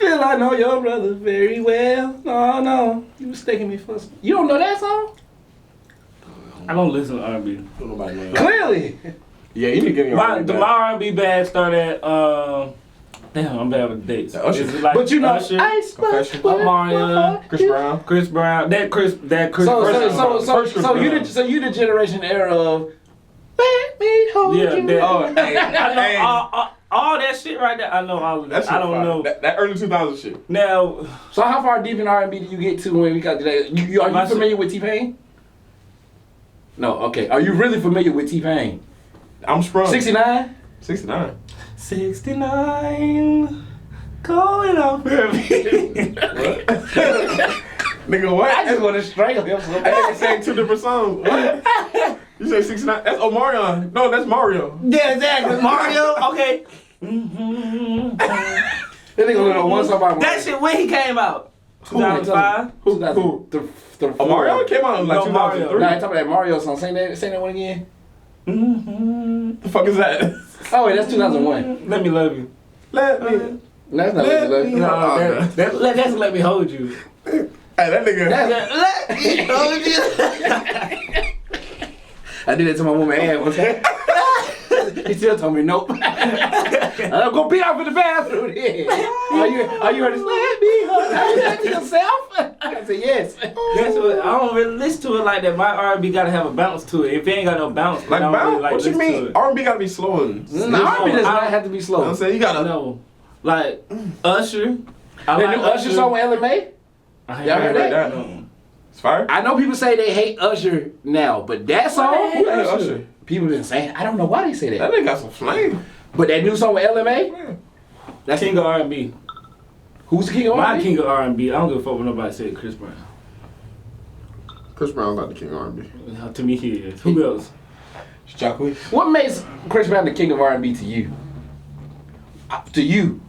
Still, I know your brother very well. No, you mistaken me for. You don't know that song? I don't listen to R&B. Clearly. Yeah, you need to get your R&B My R&B bag started damn, I'm bad with the dates. Usher. But you know, Usher, Mario, Chris Brown. That Chris. So you the generation era of let me hold you. All that shit right there. I know all of that. I don't know that early 2000 shit. now. So how far deep in R&B did you get to when we got to that? Are you familiar with T-Pain? No, okay. Are you really familiar with T-Pain? I'm sprung. 69? 69. 69 going off for me. What? Nigga, what? I just want to strangle him. I nigga sang 2 different songs. What? You say 69? That's Omarion. No, that's Mario. Yeah, exactly. Mario. Okay. That nigga only know one song by Mario. That shit when he came out. 2005. Who? Mario came out in like 2003. Nah, I talking about that Mario song. Say that one again. The fuck is that? Oh wait, that's 2001. Let me love you. Let me. That's not Let Me Love You. That's let me hold you. Hey, that nigga. Let me hold you. I did it to my woman Ann one time. He still told me nope. I'm gonna be out for the bathroom. Are you ready? Let me hold you. Are you that to yourself? I said yes. That's what, I don't really listen to it like that. My R&B gotta have a bounce to it. If it ain't got no bounce, Like I don't bounce? really like What you mean? R&B gotta be slow and No, R&B does not have to be slow. You know what I'm saying? You gotta. No, like Usher. That new Usher song with LMA? Y'all heard that? No. It's fire. I know people say they hate Usher now, but that song, Who hates Usher? people been saying, I don't know why they say That that. nigga got some flame. But that new song with LMA, Yeah. That's king of R&B. who's the king of My R&B? king of R&B. I don't give a fuck what nobody said. Chris Brown. Chris Brown's not the king of R&B. To me, he is. Who else? Jacquees. What makes Chris Brown the king of R&B to you? To you?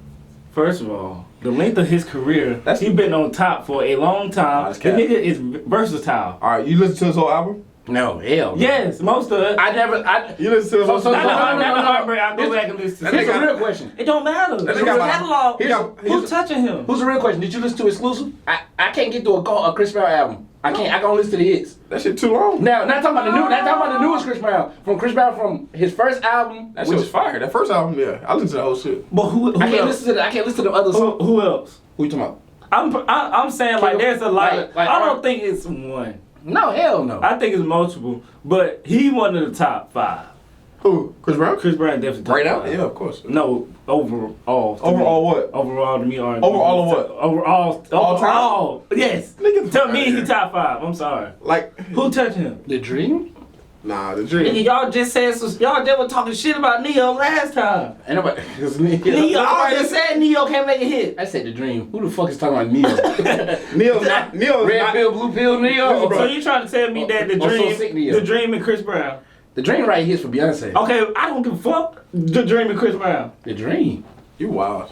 First of all, the length of his career, he been on top for a long time. That's The cap. nigga is versatile. All right, you listen to his whole album? No, hell no. Yes, most of it. You listen to his whole So- Not the no. Heartbreak. I go back and listen to Here's it. a real question. It don't matter. That His nigga got- catalog. he Who's touching him? Who's the real question? Did you listen to Exclusive? I can't get to a Chris Brown album. I can't. I can only listen to the hits. That shit too long. Now, not talking about the newest Chris Brown. From his first album. That shit was fire. That first album, yeah. I listened to that whole shit. But who I can't else? listen to the other songs. Who else? Who you talking about? I'm saying like there's a lot. Like I don't think it's one. No, hell no. I think it's multiple. But he one of the top 5. Who? Chris Brown? Chris Brown definitely top Right now? 5. Yeah, of course. No, overall. to Overall me. what? Overall to me, R&B. Overall of what? Overall. Yes. Nigga, To me, he top 5. I'm sorry. Like, Who touched him? The Dream? nah, the Nigga, dream. y'all just said y'all just were talking shit about Neo last time. Ain't nobody. Nigga, y'all just said Neo can't make a hit. I said The Dream. Who the fuck is talking about Neo? Neil's not. Neil's Red not. pill, blue pill, Neo. So you trying to tell me that I'm so sick, Neo. the Dream and Chris Brown? The Dream right here is for Beyonce. Okay, I don't give a fuck. The Dream and Chris Brown. The Dream. You wild.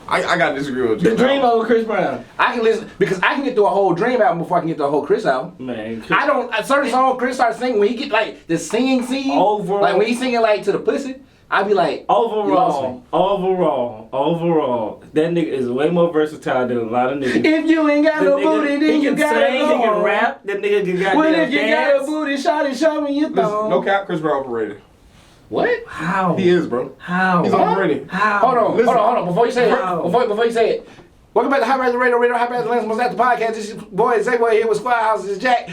I gotta disagree with you. The Dream over Chris Brown. I can listen because I can get through a whole Dream album before I can get through a whole Chris album. Man, I don't. A certain song Chris starts singing when he get like the singing scene. Overall. Like when he's singing like to the pussy, I be like. overall, that nigga is way more versatile than a lot of niggas. If you ain't got no booty, then he you can gotta sing, go he can on. rap. That nigga can goddamn Well, if you dance. got a booty, shawty, show me your Listen, thong. no cap, Chris Brown overrated. What? How? He is, bro. How? He's overrated. How? Hold on, Listen. hold on. Before you say Wow. it, before you say it. Welcome back to HyperActive Radio, HyperActive Lance, most after podcast. This is boy Z-Boy here with Squad House. This is Jack,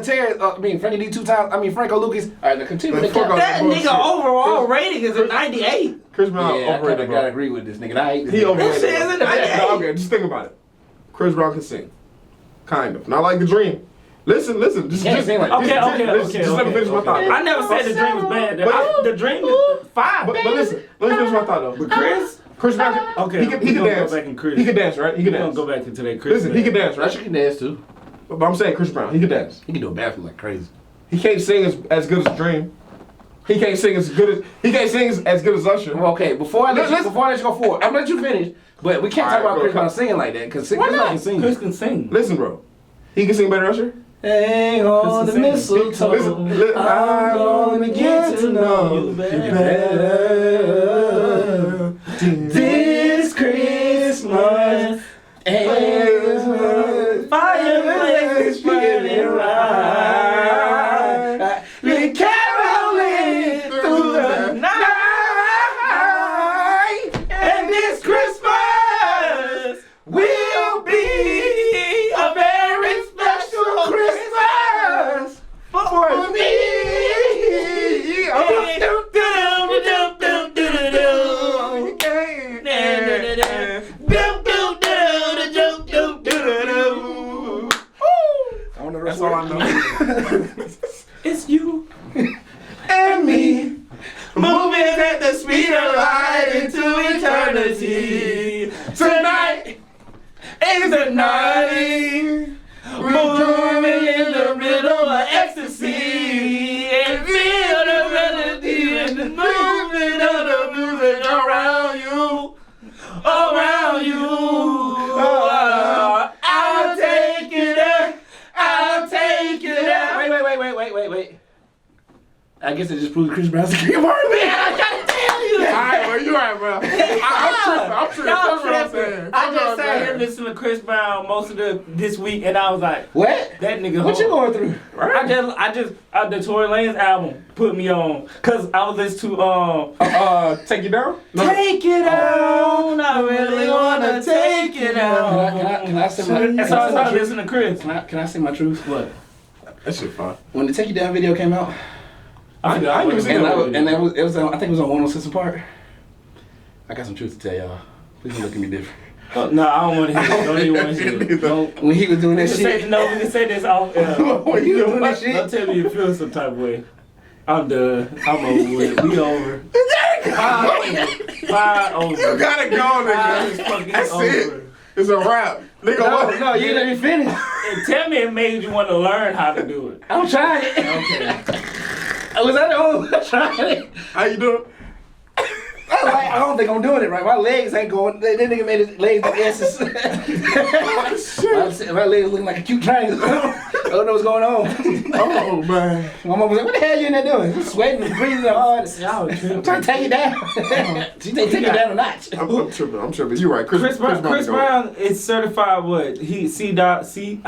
Terry, Frankie D 2 times. Franco Lucas. All right, now continue Man, to fuck count. off. That Bullshit. nigga overall rating is a 98. Chris Brown Yeah, I overrated, kinda bro. gotta agree with this nigga. I hate this He nigga. overrated. That shit is in the bro. bag. No, okay, just think about it. Chris Brown can sing. Kind of. Not like The Dream. Listen. Just Can't sing like just- Okay, just- okay, just- okay. Just let me finish my thought. I never said the Dream was bad. The Dream is 5. But listen, let me finish my thought though. But Chris? Chris Brown can, Okay, he can we gonna dance. go back and Chris. He can dance, right? He can We're gonna dance. go back into that Chris. Listen, he can dance, right? Usher can dance too. But I'm saying Chris Brown, he can dance. He can do a bathroom like crazy. He can't sing as good as Dream. He can't sing as good as Usher. Well, okay, before I let you go forward, I'm gonna let you finish. But we can't talk Alright, about bro, Chris Brown come- singing like that because Chris Why Brown not? can sing. Chris can sing. Listen, bro. He can sing better than Usher. Hang on the mistletoe. Listen, I'm gonna get to know you better. This Christmas places burning bright. We caroling through the night. And this Christmas will be a very special Christmas for me. That's all I know. It's you And me. moving at the speed of light into eternity. Tonight is the night. Moving in the middle of ecstasy and feel the melody and the movement of the music around you, around you. I'll take you there. I'll take you there. Wait. I guess it just proved Chris Brown's a great part, man. I gotta tell you. Alright, bro, you right, bro. I'm tripping. That's what I'm saying. I just sat here listening to Chris Brown most of this week, and I was like, What? that nigga. What you going through? I just the Tory Lanez album put me on, cause I was listening to Take You Down? Take It Down. I really wanna take it down. Can I say my? That's all I started listening to Chris. Can I say my truth? What? That shit fun. When the Take You Down video came out, I never seen and that. it was I think it was on 106 Park. I got some truth to tell y'all. Please don't look at me different. No, I don't want to hear it. Don't even want to hear it. Don't. When he was doing that We shit. can say this off. When he was doing that shit. Don't tell me you feel some type of way. I'm done. I'm over with it. We over. 5 over. You gotta go, nigga. It's fucking That's over. it. It's a wrap. Nigga, what? No, you didn't let me finish. And tell me it made you want to learn how to do it. I'm trying it. Okay. Was I the only one trying it? How you doing? I don't think I'm doing it right. My legs ain't going. That nigga made his legs like S's. My legs looking like a cute triangle. I don't know what's going on. Oh, man. My mom was like, "What the hell you in there doing? You sweating and breathing hard. Y'all I'm tripping. trying to take it down." She take it down a notch. I'm tripping. You right. Chris Brown is certified what? He CIAA,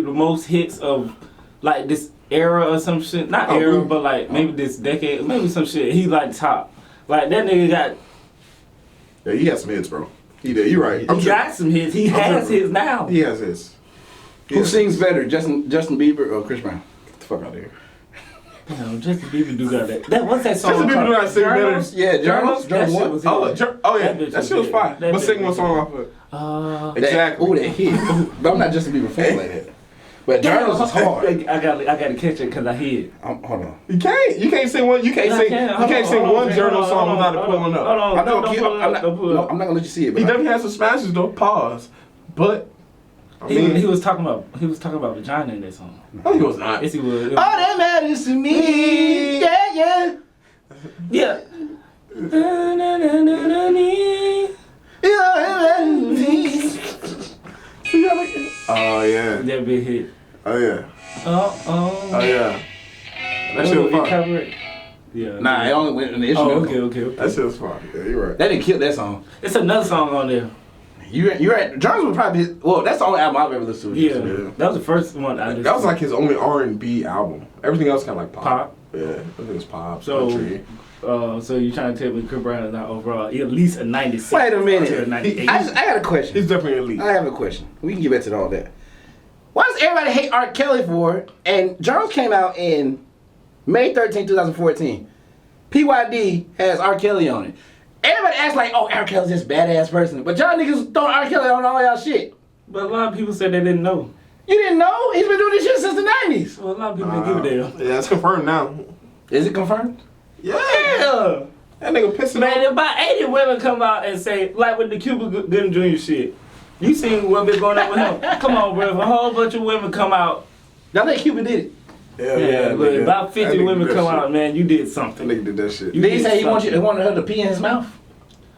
the most hits of like this era or some shit. Not era, but like maybe this decade, maybe some shit. He like top. Like that nigga got. Yeah, he has some hits, bro. He did. You right. He got some hits. He has his now. He has his. Who sings better, Justin Bieber or Chris Brown? Get the fuck out of here. Damn, Justin Bieber do got that. What's that song? Justin Bieber do not sing better. Journals? Yeah, Journals. That shit Journal was one. hit. Oh yeah, That bitch that shit was hit. fine. That But bitch sing one was song hit. off of it. Exactly. Oh, that hit. But I'm not Justin Bieber fan like that. But Journals is hard. I gotta catch it because I hear it. Hold on. You can't sing one. You can't sing one journal song without it pulling up. Hold on. I know. Don't pull it up, don't pull it up. I'm not gonna let you see it. But He definitely has some smashes though. Pause. But I mean, He was talking about vagina in that song. no, he was not. Yes, he was. all that matters to me. Yeah. Yeah. Oh yeah. That big hit. Oh yeah. Oh. Oh yeah. That shit was fun. Yeah. Nah, it only went in the instrumental. Okay. That shit was fun. Yeah, you're right. That didn't kill that song. It's another song on there. You're right. Journals would probably be, well, that's the only album I've ever listened to. Yeah. That was the first one I listened That was to. like his only R&B album. Everything else kind of like pop. Pop. Yeah, everything was pop. So, country. so you trying to tell me Chris Brown is not overall at least a 96? Wait a to a minute. 98? I got a question. He's definitely elite. I have a question. We can get back to all that. Why does everybody hate R. Kelly for? And Journals came out in May 13, 2014. PYD has R. Kelly on it. Everybody acts like, oh, R. Kelly's this badass person. But y'all niggas throwing R. Kelly on all y'all shit. But a lot of people said they didn't know. You didn't know? He's been doing this shit since the 90s. Well, a lot of people didn't give a damn. Yeah, it's confirmed now. Is it confirmed? Yeah. Yeah. That nigga pissing Man, off. if about 80 women come out and say, like with the Cuba Gooding Jr. shit, you seen what been going on with him? Come on, bro. If a whole bunch of women come out, Y'all think Cuban did it? Yeah, but nigga. about 50 That nigga women did come that out, shit. man, you did That something. nigga did that shit. You Did he did say he something. wanted her to pee in his mouth?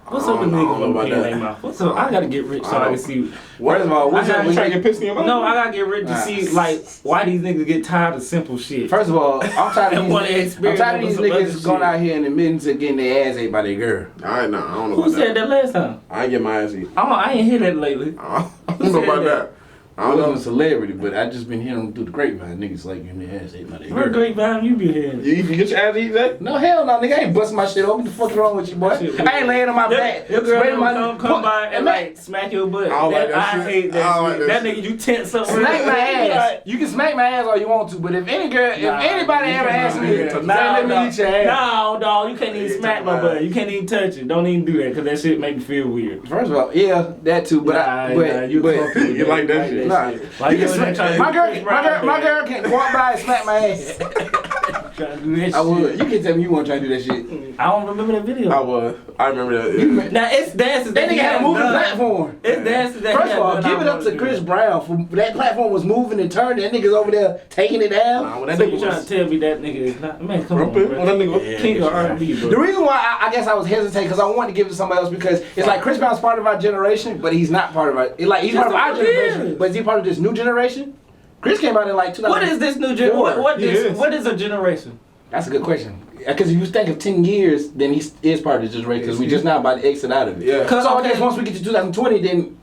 What's up with I don't niggas know want about to pee in that. their mouth? What's up? I gotta get rich so I can see. First of all, what's I up gotta with trying to get pissed in your mouth? No, I gotta get rich to see like why these niggas get tired of simple shit. First of all, I'm tired And wanna of these, I'm experiment tired of with these some other niggas going shit. out here and admitting to getting their ass ate by their girl. I don't know Who about said that last time? I ain't get my ass eat. I ain't hear that lately. I don't know about that. I I don't wasn't a know. celebrity, but I just been hearing through the grapevine. Niggas like give me ass ate my dick. What grapevine you be hearing? You get your ass eaten, Zay? No, hell no, nigga. I ain't busting my shit open. What the fuck wrong with you, boy? Shit, I ain't laying on my back. Your girl Spraying come by and like smack your butt. I don't like that I shit. hate that I don't shit. like That that nigga, you tense up. Smack my ass. You can smack my ass all you want to, but if anybody ever asks me, say let me eat your ass. No, dog, you can't even smack my butt. You can't even touch it. Don't even do that, cause that shit make me feel weird. First of all, yeah, that too, but You like that shit? Nah. Like You can smack- my girl can walk by and smack my ass. I would. You can tell me you want to try to do that shit. I don't remember that video. I remember that. Now it's dances That nigga had a moving platform. It's dances that First of all, give it up to Chris Brown for that platform was moving and turning. That nigga's over there taking it down. Nah, when that So nigga you trying was to tell me that nigga is not? Man, come on, Rumpin'? bro. When that nigga was King of R&B, The bro. reason why I guess I was hesitating because I wanted to give it to somebody else because it's like Chris Brown's part of our generation, but he's not part of our. Like he's part of our generation, but is he part of this new generation? Chris came out in like 2000. What is this new generation? Yes. What is a generation? That's a good question. Because if you think of 10 years, then he is part of this generation because we just now about to exit out of it. Yeah. So I guess once we get to 2020, then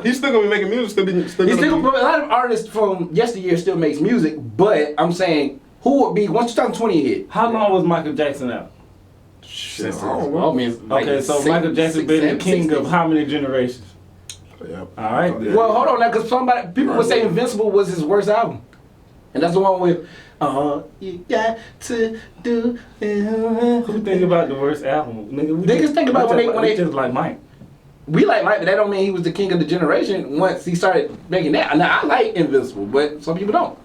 He's still gonna be making music. he's still a lot of artists from yesteryear still makes music, but I'm saying who would be once 2020 hit? How long was Michael Jackson out? Shit, I don't know. I mean, like Okay, so six- Michael Jackson six, been the seven, king 60s. of how many generations? Yeah. All right. then. Well, hold on now, because people would say Invincible was his worst album, and that's the one with all you got to do. Who think about the worst album? Niggas think about when they- just like Mike. We like Mike, but that don't mean he was the king of the generation once he started making that. Now I like Invincible, but some people don't.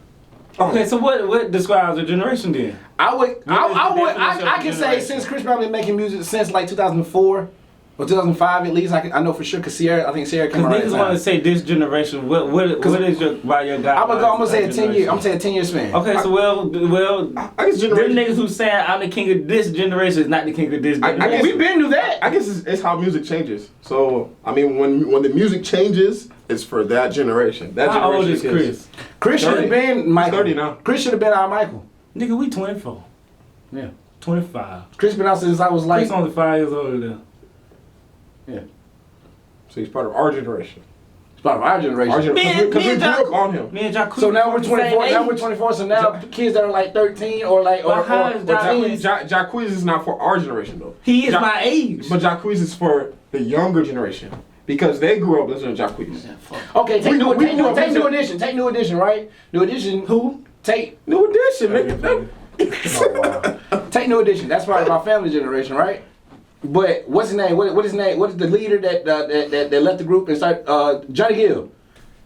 Okay, so what describes a generation then? I What is the definition I of can say generation? since Chris Brown been making music since like 2004 or 2005 at least. I know for sure because I think Sierra came Because around. niggas that want to time. say this generation. What is your by your guy? I'm gonna say a 10 year. I'm gonna say a 10 year span. Okay, so well, I guess them generation. niggas who saying I'm the king of this generation is not the king of this I generation. guess- We been through that. I guess it's how music changes. So I mean, when the music changes, it's for that generation. That How old generation is Chris? Chris should have 30. been Michael. 30 now. Chris should have been our Michael. Nigga, we 24, Yeah. 25. Chris been out since I was like. Chris only 5 years older than. Yeah. So he's part of our generation. It's part of our generation. Because we grew up on him. Me and Jacques. So now we're 24. Now we're 24. So now kids that are like 13 or like But how is teens. Jacquees is not for our generation though. He is Ja- my age. But Jacquees is for the younger generation because they grew up listening to Jacquees. Okay, take We new grew up edition. Take new edition, right? New edition. Who? Take New edition, nigga. take new edition. That's part of our family generation, right? But what's his name? What is his name? What is the leader that left the group and started? Johnny Gill.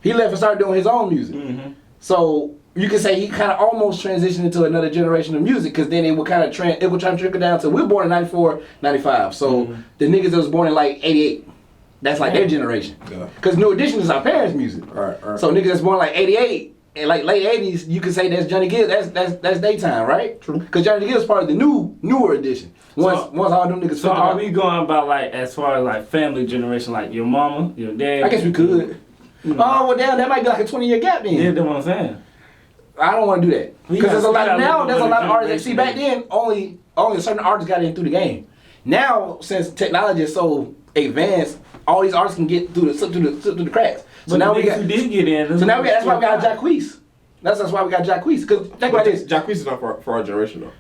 He left and started doing his own music. Mm-hmm. So you can say he kind of almost transitioned into another generation of music because then it would kind of it would try to trickle down to we were born in 94, 95. So the niggas that was born in like 88, that's like their generation. Yeah. Because New Edition is our parents' music. Right. So niggas that's born like 88 and like late 80s, you can say that's Johnny Gill. That's daytime, right? True. Because Johnny Gill is part of the newer edition. Once all them niggas. So figured are out- we going about like as far as like family generation, like your mama, your dad? I guess we could. Oh well, damn, that might be like a 20-year gap then. Yeah, that's what I'm saying. I don't want to do that We because there's a lot gotta now. look There's a over lot the of artists. See, back generation. then only a certain artists got in through the game. Now, since technology is so advanced, all these artists can get slip through the cracks. So But now the we niggas got. who did get in. So now we got. That's why we got Jacquees. That's why we got Jacquees. Because think about this. Jacquees is not for our generation though.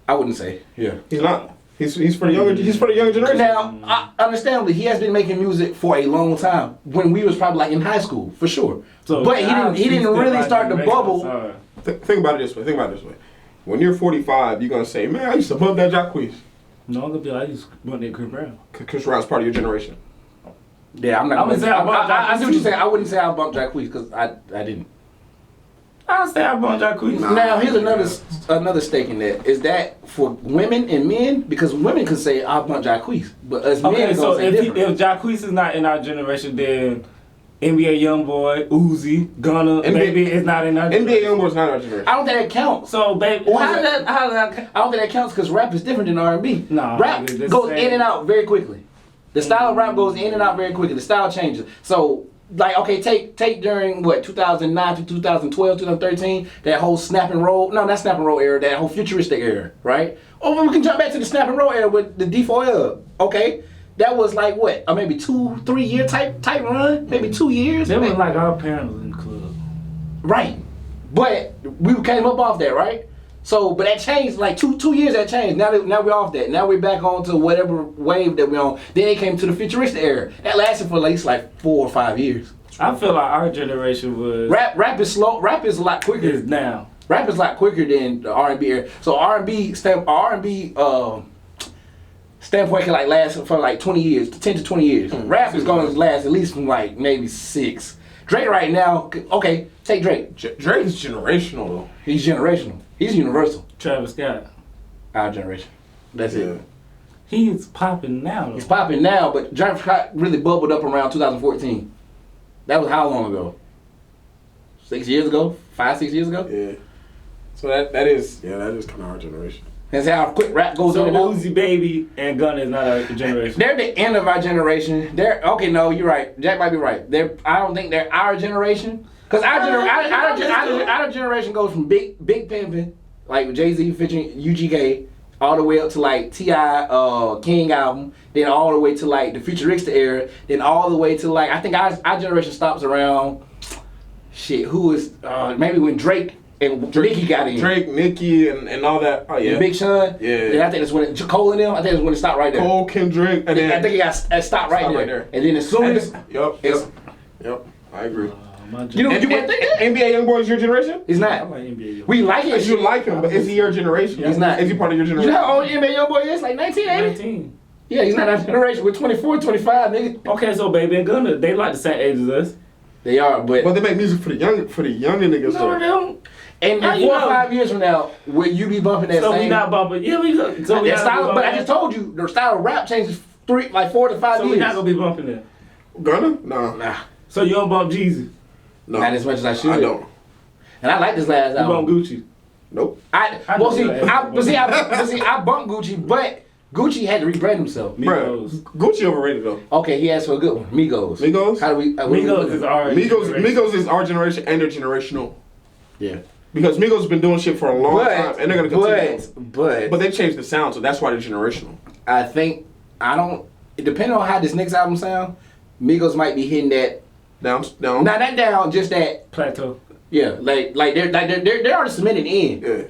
I wouldn't say. Yeah. He's not. He's for the younger. He's for the younger generation. Now, understandably, he has been making music for a long time. When we was probably like in high school, for sure. So But he didn't really start the bubble. Sorry. Think about it this way. When you're 45, you're gonna say, "Man, I used to bump that Jacquees." No, I'm gonna be like, I just want that Chris Brown. Chris Brown's part of your generation. Yeah, I'm not. I'm gonna say I bumped I see what Jacquees. you're saying. I wouldn't say I bumped Jacquees because I didn't. I'll say I bought Jacques. Now here's another stake in that. Is that for women and men? Because women can say I bumped Jacquees, but us men Okay, is so gonna say different. if Jacques is not in our generation, then NBA YoungBoy, Uzi, Gunna, maybe it's not in our NBA YoungBoy's not our generation. I don't think that counts. So, baby, Or how is does that count? I don't think that counts because rap is different than R&B. No, Rap it's the goes same. in and out very quickly. The style of rap goes in and out very quickly. The style changes. So, like, okay, take during what 2009 to 2012, 2013, that whole snap and roll. No, not snap and roll era. That whole futuristic era, right? Or we can jump back to the snap and roll era with the D4L. Okay, that was like what? Maybe 2-3 year type run. Maybe 2 years. They was Maybe- like our parents was in the club. Right. But we came up off that, right? So, but that changed, like two years that changed. Now we're off that. Now we're back on to whatever wave that we're on. Then it came to the futuristic era. That lasted for at least like 4 or 5 years. I feel like our generation was... Rap is slow. Rap is a lot quicker. Is now. Rap is a lot quicker than the R&B era. So R&B standpoint can like last for like 20 years, 10 to 20 years. Rap is going to last at least from like maybe 6. Drake right now, okay, take Drake. Drake is generational though. He's generational. He's universal. Travis Scott. Our generation. That's it. He's popping now though. He's popping now, but Travis Scott really bubbled up around 2014. That was how long ago? 6 years ago? 5, 6 years ago? Yeah. So that is kind of our generation. That's how quick rap goes So in and out. Uzi Baby and Gunna is not our generation. They're the end of our generation. Okay, no, you're right. Jack might be right. I don't think they're our generation. Because our generation goes from Big Pimpin', like Jay-Z featuring UGK, all the way up to like T.I. King album, then all the way to like the futuristic era, then all the way to like, I think our generation stops around, who is, maybe when Drake and Nicki got in. Drake, Nicki, and all that. Oh, yeah. And Big Sean. Yeah. Then I think that's when Cole and them, I think that's when it stopped right there. Cole, Kendrick, and then... I think it got stopped right there. And then as soon as... Yep. I agree. You wouldn't think that? NBA YoungBoy is your generation? He's not. I like NBA. We like it. You like him, but is he your generation? He's not. Is he part of your generation? You know how old NBA YoungBoy is? Like 19, ain't 19. Yeah, he's not our generation. We're 24, 25, nigga. Okay, so Baby and Gunna, they like the same age as us. They are, but they make music for the younger niggas. No, they don't. And 4 or 5 years from now, will you be bumping that so same? So we not bumping. Yeah, we go. So we style, but I just told you, the style of rap changes 4 to 5 years. So we not gonna be bumping that. Gunna? No. Nah. So you don't bump Jeezy? No. Not as much as I should. I don't. And I like this last album. You bump Gucci? Nope. I bumped Gucci, but Gucci had to rebrand himself. Bro, Gucci overrated though. Okay, he asked for a good one. Migos. How do we? Migos is our generation. Migos is our generation and they're generational. Yeah. Because Migos has been doing shit for a long time and they're gonna continue. But they changed the sound, so that's why they're generational. I think depending on how this next album sound, Migos might be hitting that down. Not that down, just that plateau. Yeah, like they're already cemented in. Yeah.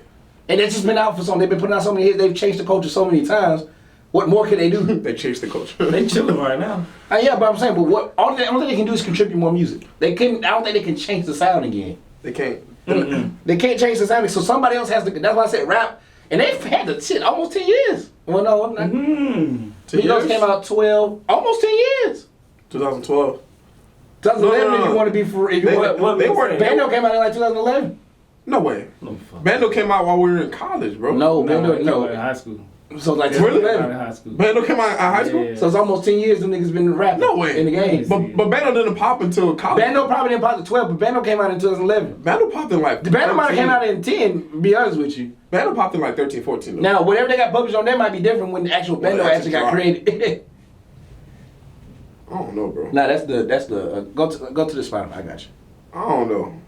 And they've just been out for something. They've been putting out so many hits. They've changed the culture so many times. What more can they do? They changed the culture. They chilling right now. Yeah, but I'm saying, but only thing they can do is contribute more music. I don't think they can change the sound again. They can't. They can't change the sound. So somebody else has to. That's why I said rap. And they've had the shit almost 10 years. Well, no, not. Migos came out 12, almost 10 years. 2012. 2011. No. If you want to be for, if you want, they weren't. Bando came out in like 2011. No way. Bando came out while we were in college, bro. No, Bando in high school. So like really? 2011. In high school. Bando came out in high school? Yeah. So it's almost 10 years them niggas been rapping. No way. In the game. But Bando didn't pop until college. Bando probably didn't pop to 12, but Bando came out in 2011. Bando popped in like Bando might have came out in 10, to be honest with you. Bando popped in like 13, 14. Though. Now, whatever they got published on there might be different when the actual Bando actually got created. I don't know, bro. Nah, that's the go to the spot. I got you. I don't know.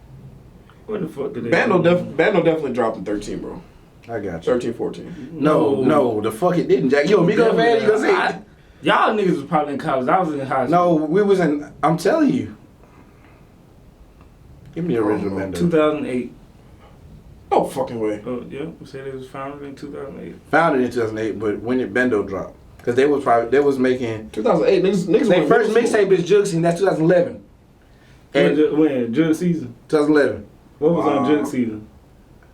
What the fuck did they Bando definitely dropped in 13, bro. I got you. 13, 14. No, the fuck it didn't, Jack. You a Migos fan? You gonna say y'all niggas was probably in college. I was in high school. No, we was in. I'm telling you. Give me the original Bando. 2008. No fucking way. Oh yeah, we said it was founded in 2008. Founded in 2008, but when did Bando drop? Because they was making 2008. Niggas their first mixtape is Jug Season. That's 2011. And when Jug Season? 2011. What was on Jug Season?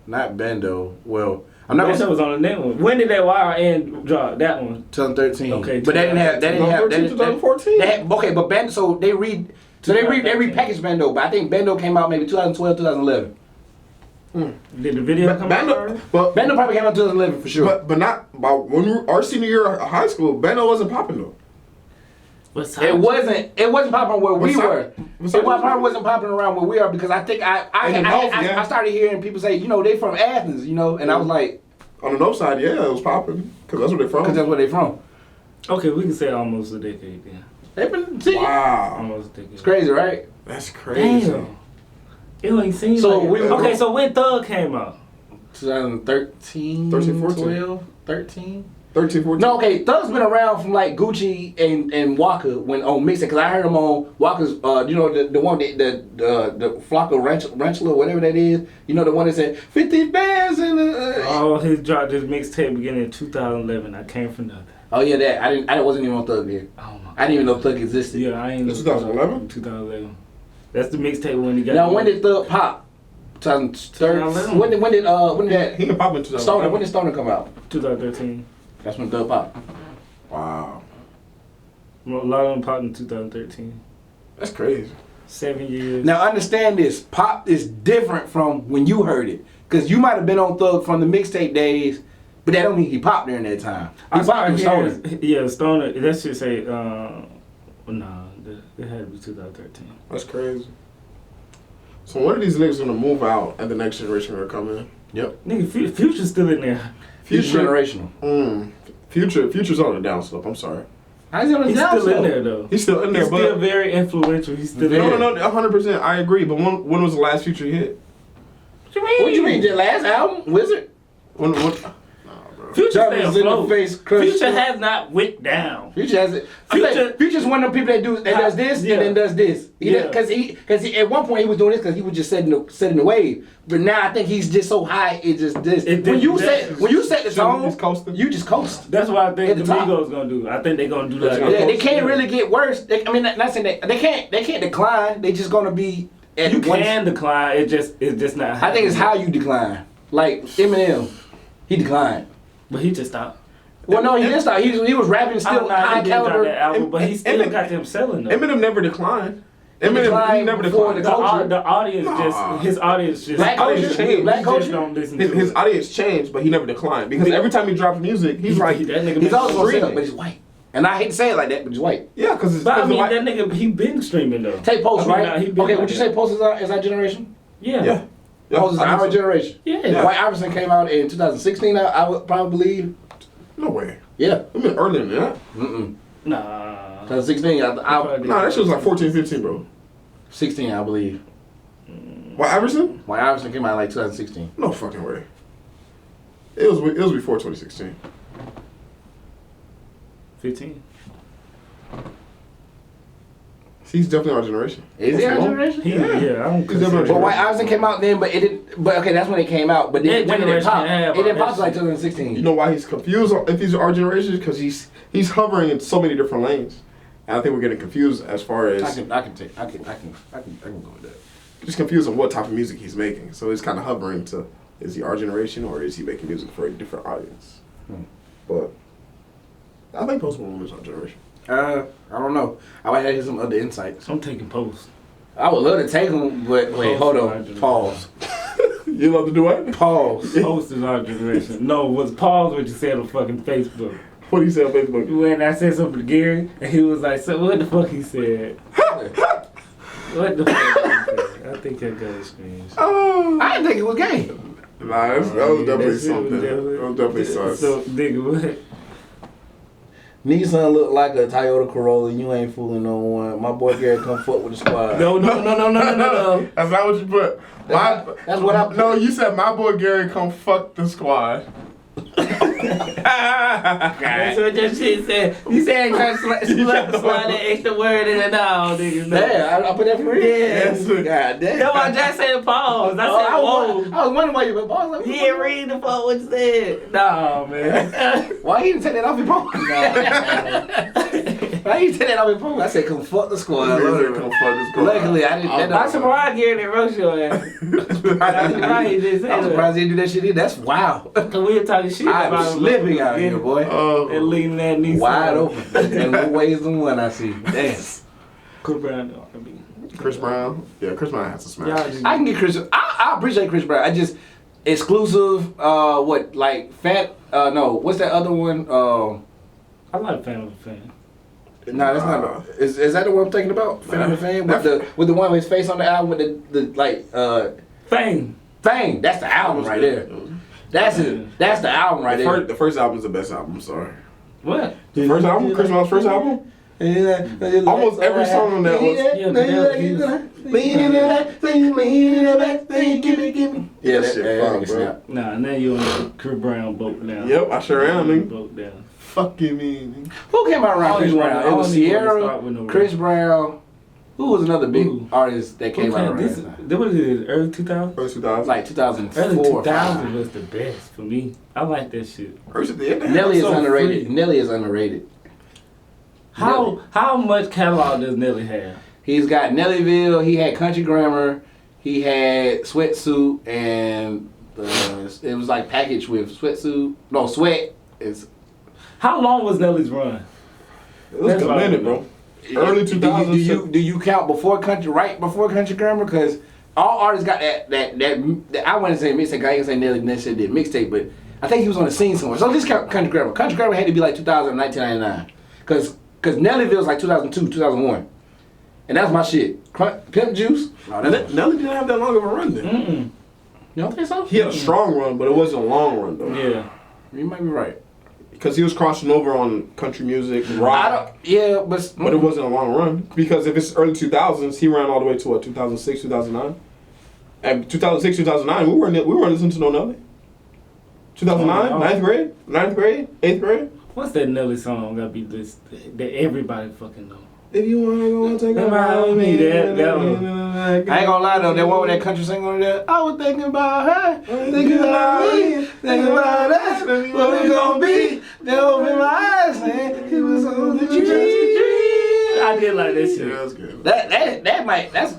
Not Bando. Well, I'm not. That was on the net one. When did that Wire End drop? That one. 2013. Okay. But they didn't have. 2014. Okay, but Bando. So they repackaged Bando. But I think Bando came out maybe 2012, 2011. Did the video come out? But Bando probably came out 2011 for sure. But not when our senior year of high school. Bando wasn't popping though. It wasn't popping where we were. It probably wasn't popping around where we are because I think I started hearing people say, they from Athens, and I was like, on the north side, yeah, it was popping because that's where they're from. Because that's where they're from. Okay, we can say almost a decade then. They've been wow, almost a decade. It's crazy, right? That's crazy. Damn. It ain't seem so like it. So when Thug came out? 2013, 13, 14. 12, 13. 13, 14. No, okay, Thug's been around from like Gucci and Walker when on mixtape, because I heard him on Walker's, you know, the one, the Flocka Ranchula, whatever that is. You know, the one that said 50 bands in the. Oh, he dropped his mixtape beginning in 2011. I came from nothing. Oh yeah, that I wasn't even on Thug then. Oh my. I didn't even know Thug existed. Yeah, I ain't know. 2011? 2011. That's the mixtape when he got. Now when did Thug pop? 2013. When did that? He can pop in 2011. Stoner. When did Stoner come out? 2013. That's when Thug popped. Wow. A lot of them popped in 2013. That's crazy. 7 years. Now understand this, pop is different from when you heard it. Cause you might have been on Thug from the mixtape days, but that don't mean he popped during that time. He popped with Stoner. Yeah, Stoner. That should say, it had to be 2013. That's crazy. So when are these niggas gonna move out and the next generation gonna come in? Yep. Nigga, Future's still in there. Future generational. Future's on the down slope. I'm sorry. How's he on the He's down still in slope? there though. He's still in there, He's but still very influential. He's still no, there. 100%. I agree. But when was the last Future hit? What you mean? What you mean? The last album, Wizard? When? Nah, bro. Future stay Diamonds in the afloat. face, crush. Future has not went down. Future has it. Future- Future's one of them people that does this Yeah. and then does this. Yeah. Because he at one point he was doing this because he was just setting the wave. But now I think he's just so high it just this. When you set the tone, Just coasting? you just coast. That's what I think At the the top. Migos gonna do. I think they're gonna do that. Yeah, they can't really get worse. I mean, not saying they can't decline. They just gonna be. At You one- can decline. It's just not. I think it's how you decline. Like Eminem, he declined. But he just stopped. Well, no, he didn't stop. He was rapping still high he did drop that caliber. album, but he still Eminem- got them selling though. Eminem never declined. He He declined never before declined. the culture. The audience Nah. just his audience just Black audience culture, changed. black He culture. just don't listen His, to his it. audience changed, but he never declined because every time he drops music, he's like, that nigga He's been also gonna sell, streaming. but he's white. And I hate to say it like that, but he's white. yeah, because it's. But I Cause mean, the that nigga, he been streaming though. Take Post, I mean, right? nah, he been Okay, like would you that. say Post is our generation? Yeah. Yeah. Post is I think our so. generation. Yeah. White Iverson came out in 2016, I would probably believe. No way. Yeah. I mean, earlier than that. Nah. 2016, Nah, that shit was like 14, 15, bro. 16, I believe. What, Iverson? White Iverson came out in like 2016. No fucking way. It was before 2016. 15. He's definitely our generation. Is he our What's wrong? generation? I don't He's consider never- But White Iverson came out then, but it didn't. But okay, that's when it came out. But then That when did it generation pop? had It didn't all pop that till like shit. 2016. You know why he's confused if he's our generation? Because he's hovering in so many different lanes, and I think we're getting confused as far as I can go with that. just confused on what type of music he's making. So he's kind of hovering to, is he our generation or is he making music for a different audience? But I think Post Malone is our generation. I don't know. I might have some other insights. I'm taking Post. I would love to take them, but wait, hold on. Post. Pause. You love to do what? Pause. Post is our generation. No, was pause what you said on fucking Facebook. What do you say on Facebook? When I said something to Gary, and he was like, so what the fuck he said? What the fuck he said? I think I got a screenshot. Oh, I didn't think it was gay. nah, that was definitely That shit something. That was definitely sus. So, nigga, what? Nissan look like a Toyota Corolla. You ain't fooling no one. My boy Gary come fuck with the squad. No. That's not what you put. That's what I put. No, you said my boy Gary come fuck the squad. That's what your shit said. You said trying to slide that extra word in and out, nigga. No. Damn, I put that for real? Yes. God damn. That's why I just said pause. I Oh, said, whoa. I was wondering why you put pause. Like, He didn't read the fuck what you said. No, man. why he didn't take that off his phone? Why he didn't take that off his phone? I said, come fuck the squad. Come fuck the squad. Luckily, I didn't. I'm surprised Gary didn't roast your ass. I'm surprised he didn't say I'm that. surprised he didn't do that shit either. That's wow. Cause we were talking shit I'm about him. slipping out here, boy. And leading that knee. Wide open. In more ways than one, I see. Damn. Chris Brown, R&B. Chris Brown. Yeah, Chris Brown has to smash. Y'all just- I can get Chris. I appreciate Chris Brown. I just exclusive. What like fat? No. What's that other one? I like Fan of a Fan. No, that's not. Is that the one I'm thinking about? Fan of the Fan with the one with his face on the album with the like Fame. Fame. That's the album right there. That's it. That's the album right there. The first album is the best album. I'm sorry. What? The first album, Chris Brown's first album. Almost every song on that was. Yeah, me. Yeah, that shit fun, nigga bro. snap. Nah, now you on the Chris Brown boat now. Yep, I sure am, nigga. Boat down. Fuck you, man. Who came out I around don't Chris even Brown? wanna- It I was don't even wanna Sierra, start with no Chris Brown. Who was another big Who? artist that came out around this, that time? what is it, early 2000s? First 2000. Like 2004 Early or 2000s 5. was the best for me. I like that shit. First at the end. Nelly is so underrated. free. Nelly is underrated. Nelly. How much catalog does Nelly have? He's got Nellyville. He had Country Grammar. He had Sweatsuit, and it was like packaged with Sweatsuit. No, Sweat is. How long was Nelly's run? It was That's a what I minute, know. bro. Early 2000s. Do you count before country, right before Country Grammar? Because all artists got that I want to say mixtape. I ain't gonna say Nelly necessarily did mixtape, but I think he was on the scene somewhere. So this count Country Grammar. Country Grammar had to be like 2000, 1999, because Nellyville was like 2002, 2001, and that's my shit. Pimp Juice. Oh, Nelly didn't have that long of a run then. Mm-mm. You don't think so? He had a strong run, but it wasn't a long run though. Yeah. You might be right. Because he was crossing over on country music, rock. But it wasn't a long run. Because if it's early 2000s, he ran all the way to what, 2006, 2009? At 2006, 2009, we weren't listening to no Nelly. 2009, Oh, no. 9th grade, 9th grade, 8th grade. What's that Nelly song gotta be this that everybody fucking know? If you wanna go take a Ride ride with me, that one. I ain't gonna lie though, that one with that country singer on there, I was thinking about her, thinking about me, thinking about us, what we gonna be. They opened my eyes, man. He was on the tree. I did like that Yeah, shit. that's good. That's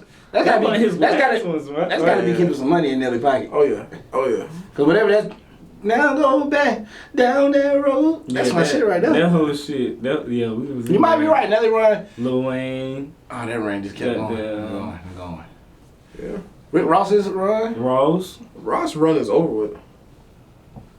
gotta one of his be that's last gotta ones, right? that's gotta be Yeah. keeping some money in Nelly pocket. Oh yeah, oh yeah. Cause whatever that's now go back down that road. That's my shit right there. That whole shit. We was. You might be right. Nelly run. Lil Wayne, Oh, that run just kept going, Goddamn. going. Yeah. Rick Ross's run. Ross. Ross' run is over with.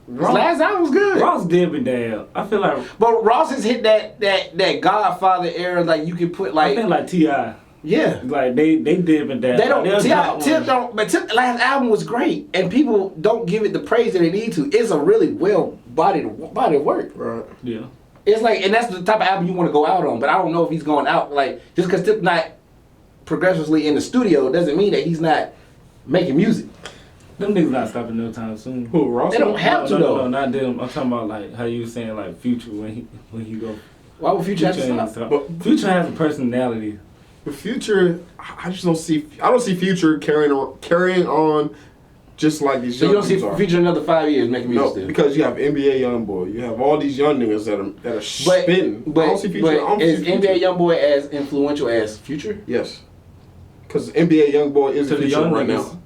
His last album was good. Ross did be down. I feel like But Ross has hit that Godfather era. Like you could put I like think like T.I. yeah. Like they did be down. They don't. Like, Tip don't. But Tip's last album was great, and people don't give it the praise that they need to. It's a really well body of work. Right. Yeah. It's like, and that's the type of album you want to go out on. But I don't know if he's going out like just because Tip's not progressively in the studio doesn't mean that he's not making music. Them niggas not stopping no time soon. Who, Ross? They don't have to No, though. not them. I'm talking about like how you was saying like Future when he go. Why would Future have to ain't stop? But- Future has a personality. The Future, I just don't see. I don't see Future carrying on just like these So young you don't see dudes are. Future another 5 years making music No, still? because you have NBA YoungBoy, you have all these young niggas that are spitting. I don't see Future. I don't is see Future. NBA YoungBoy as influential as Future? Yes, because NBA YoungBoy is To the the Future young right niggas. now.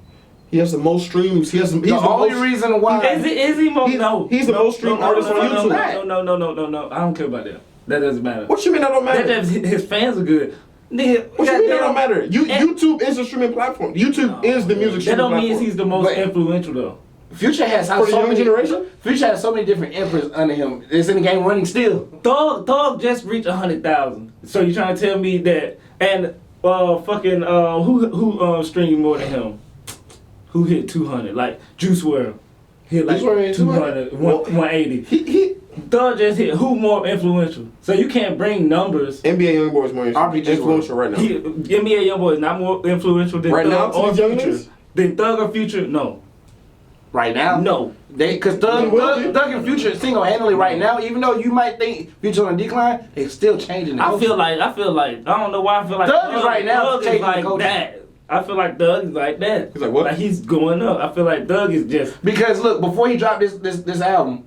He has the most streams. He's The only reason why Is he more? No. he's the most streamed artist on YouTube. No. I don't care about that. That doesn't matter. What you mean that don't matter? His fans are good. Nigga, What you mean that don't matter? And- YouTube is a streaming platform. YouTube is the music That streaming don't mean platform. he's the most But- influential though. Future has For the so young many generation? Future has so many different emperors under him. It's in the game running still. Thug just reached 100,000. So you trying to tell me that? And who streamed more than him? Who hit 200? Like Juice WRLD hit like Juice WRLD hit 200, 180. He Thug just hit. Who more influential? So you can't bring numbers. NBA YoungBoy is more influential right now. NBA YoungBoy is not more influential than Right now, Thug to or these young Future. niggas? Than Thug or Future? No. Right now? No. Because They will be. Thug and Future single-handedly right now, even though you might think Future on a decline, they still changing the I culture. feel like I don't know why I feel like Thug is right now Thug is taking the like culture. that. I feel like Thug is like that. He's like what? Like he's going up. I feel like Thug is just Because look, before he dropped this album,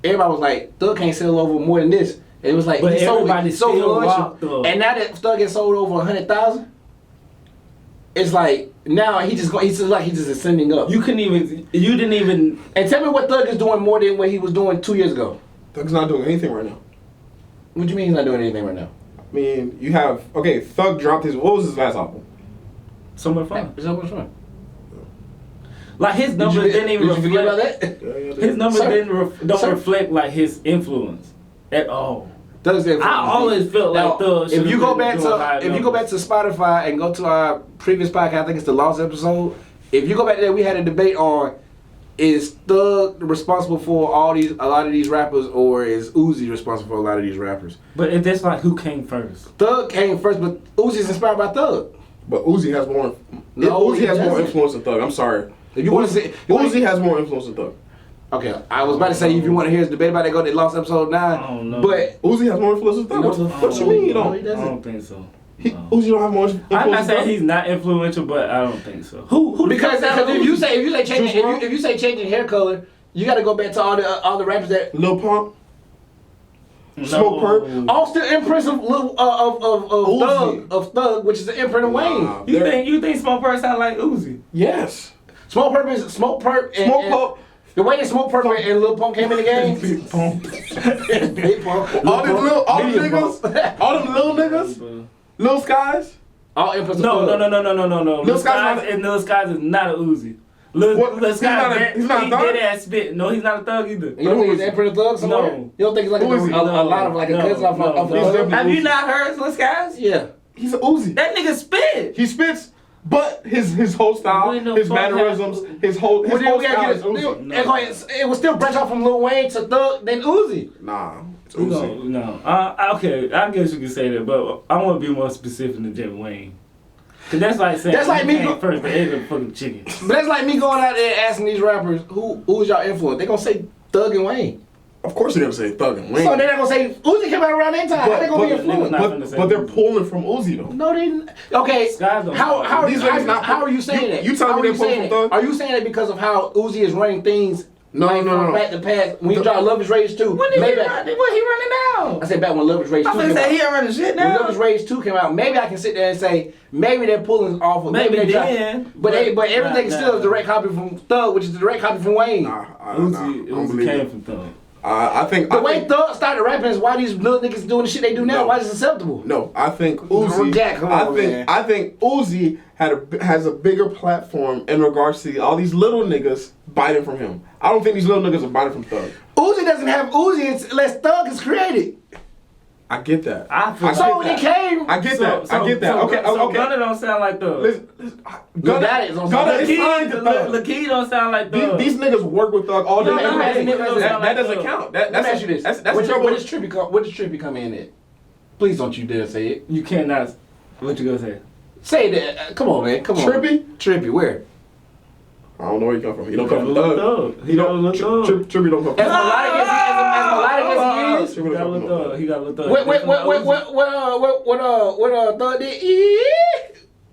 everybody was like, Thug can't sell over more than this. And it was like, But he's so everybody still influential. rock Thug. And now that Thug has sold over 100,000, it's like now he's just ascending up. you didn't even And tell me what Thug is doing more than what he was doing 2 years ago. Thug's not doing anything right now. What do you mean he's not doing anything right now? I mean, you have Thug dropped what was his last album? so much fun. Is that what's fun? Like his numbers didn't even Did you forget about reflect. that? His numbers Sir. don't Sir. reflect like his influence at all. Thug's influence. I always felt like Now, Thug if should've you go been back doing high to Spotify and go to our previous podcast, I think it's the Lost episode. If you go back there, we had a debate on is Thug responsible for a lot of these rappers, or is Uzi responsible for a lot of these rappers? But that's like who came first. Thug came first, but Uzi's inspired by Thug. But Uzi has more. No, Uzi he has more doesn't. influence than Thug. I'm sorry. If you want to say, Uzi has more influence than Thug. Okay, I was about to say if you want to hear his debate about it, go to Lost Episode 9. I don't know. But Uzi has more influence than Thug. What you mean you No, don't? he I doesn't. don't think so. Uzi don't have more influence I'm not than saying Thug? he's not influential, but I don't think so. Who? Because if you say changing Juice WRLD? if you say changing hair color, you got to go back to all the rappers that Lil Pump? Smoke Perp? all still imprints of Thug, which is the imprint of Wayne. Nah, You think Smoke Perp sound like Uzi? Yes. Smoke Perp and Smoke Perp. the way that Smoke Perp and Lil Pump came in the game. Big Pump. Big Pump. All them Medium niggas. Pump. All them little niggas. Lil Skies. All imprints of No. Thug. Lil Skies is not a Uzi. Lil He's not a Skies, thug? he did ass spit. No, he's not a thug either. You don't think he's an imprint of Thug somewhere? No. You don't think it's like Who is he? a lot of like a cousin off of He's Thug? definitely- Have you not heard Lil Skies? Yeah. He's an Uzi. That nigga spit. He spits, but his whole style, When the his fuck mannerisms, has- his whole Well, then we style gotta is get Uzi. it was still branch off from Lil Wayne to Thug, then Uzi. Nah, it's Uzi. No. Okay, I guess you can say that, but I want to be more specific than Jay Wayne. Cause that's like saying That's like you me came go- first, but they been fucking chicken. But that's like me going out there and asking these rappers who's y'all influence. They gonna say Thug and Wayne. Of course they're gonna say Thug and Wayne. So they're not gonna say Uzi came out around that time. How they gonna be influenced? not finna say but they're Uzi. pulling from Uzi though. No, they didn't. Okay. Skies don't How know. how These niggas not- how are you saying that? you telling How me are they pulled saying from that? Thug? Are you saying that because of how Uzi is running things? No, like, no, from no. back to past. When you drop Love Is Rage 2, When did maybe he run? What he running now? I said back when Love Is Rage 2 I'm came gonna say he out. ain't running shit When Love now. Is Rage 2 came out, maybe I can sit there and say maybe they're pulling off of Maybe they then, but everything is nah. still a direct copy from Thug, which is a direct copy from Wayne. Nah, I Uzi, don't Uzi believe came it. from Thug. I think The way Thug started rapping is why these little niggas doing the shit they do now. No. Why is it acceptable? No, I think Uzi. Jack, come on, man. I think Uzi has a bigger platform in regards to all these little niggas biting from him. I don't think these little niggas are biting from Thug. Uzi doesn't have Uzi unless Thug is created. I get that. I feel So get it that. came. I get that. I get that. So, Okay, so okay. Gunna don't sound like Thug. Listen, Gunna is on Gunna something. is signed to Thug. Lakeith don't sound like Thug. These niggas work with Thug all day. No, every imagine day. if it was That like doesn't Thug. count. Let me ask you this. That's Where trouble. does Trippy come in at? Please don't you dare say it. You cannot. What you gonna say? Say that. Come on, man. Come on. Trippy? Trippy, where? I don't know where you come from. He don't come from Thug. Thug. He don't look Thug. Trippy don't come As from Thug. melodic as he is. He got a little Thug. He got a little Thug. What Thug did?